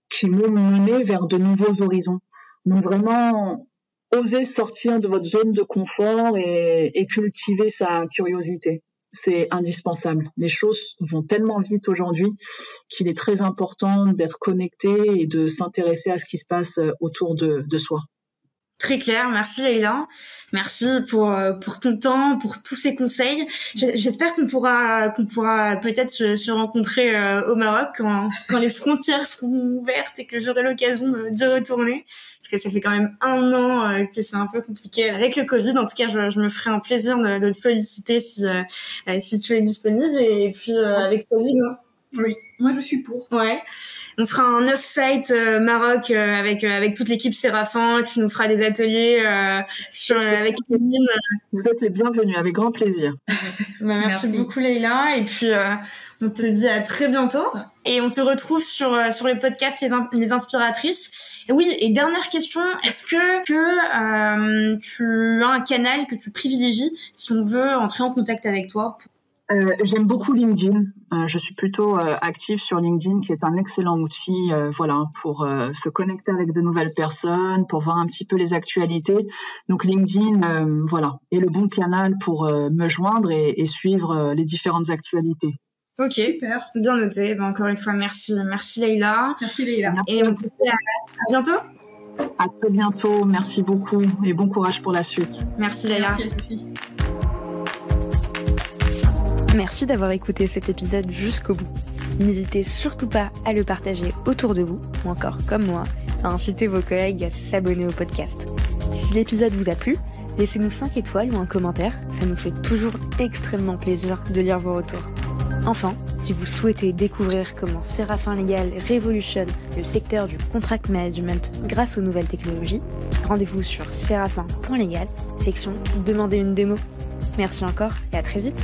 qui m'ont mené vers de nouveaux horizons. Donc vraiment, oser sortir de votre zone de confort et cultiver sa curiosité. C'est indispensable. Les choses vont tellement vite aujourd'hui qu'il est très important d'être connecté et de s'intéresser à ce qui se passe autour de soi. Très clair, merci Leïla. Merci pour ton temps, pour tous ces conseils. J'espère qu'on pourra peut-être se rencontrer au Maroc quand les frontières seront ouvertes et que j'aurai l'occasion de retourner. Parce que ça fait quand même 1 an que c'est un peu compliqué avec le Covid. En tout cas, je me ferai un plaisir de te solliciter si tu es disponible. Et puis avec toi, Hugo. Oui, moi je suis pour. Ouais. On fera un off-site Maroc avec toute l'équipe Séraphin. Tu nous feras des ateliers avec Céline. Vous êtes les bienvenus, avec grand plaisir. Merci beaucoup Leïla. Et puis on te dit à très bientôt. Et on te retrouve sur les podcasts les inspiratrices. Et oui, et dernière question, est-ce que tu as un canal que tu privilégies si on veut entrer en contact avec toi? J'aime beaucoup LinkedIn. Je suis plutôt active sur LinkedIn, qui est un excellent outil, pour se connecter avec de nouvelles personnes, pour voir un petit peu les actualités. Donc LinkedIn, est le bon canal pour me joindre et suivre les différentes actualités. Ok, super, bien noté. Encore une fois, merci Leïla. Merci Leïla. Et on te dit à bientôt. À très bientôt. Merci beaucoup et bon courage pour la suite. Merci Leïla. Merci. Merci d'avoir écouté cet épisode jusqu'au bout. N'hésitez surtout pas à le partager autour de vous, ou encore comme moi, à inciter vos collègues à s'abonner au podcast. Si l'épisode vous a plu, laissez-nous 5 étoiles ou un commentaire, ça nous fait toujours extrêmement plaisir de lire vos retours. Enfin, si vous souhaitez découvrir comment Séraphin Légal révolutionne le secteur du contract management grâce aux nouvelles technologies, rendez-vous sur seraphin.legal, section « Demandez une démo ». Merci encore et à très vite.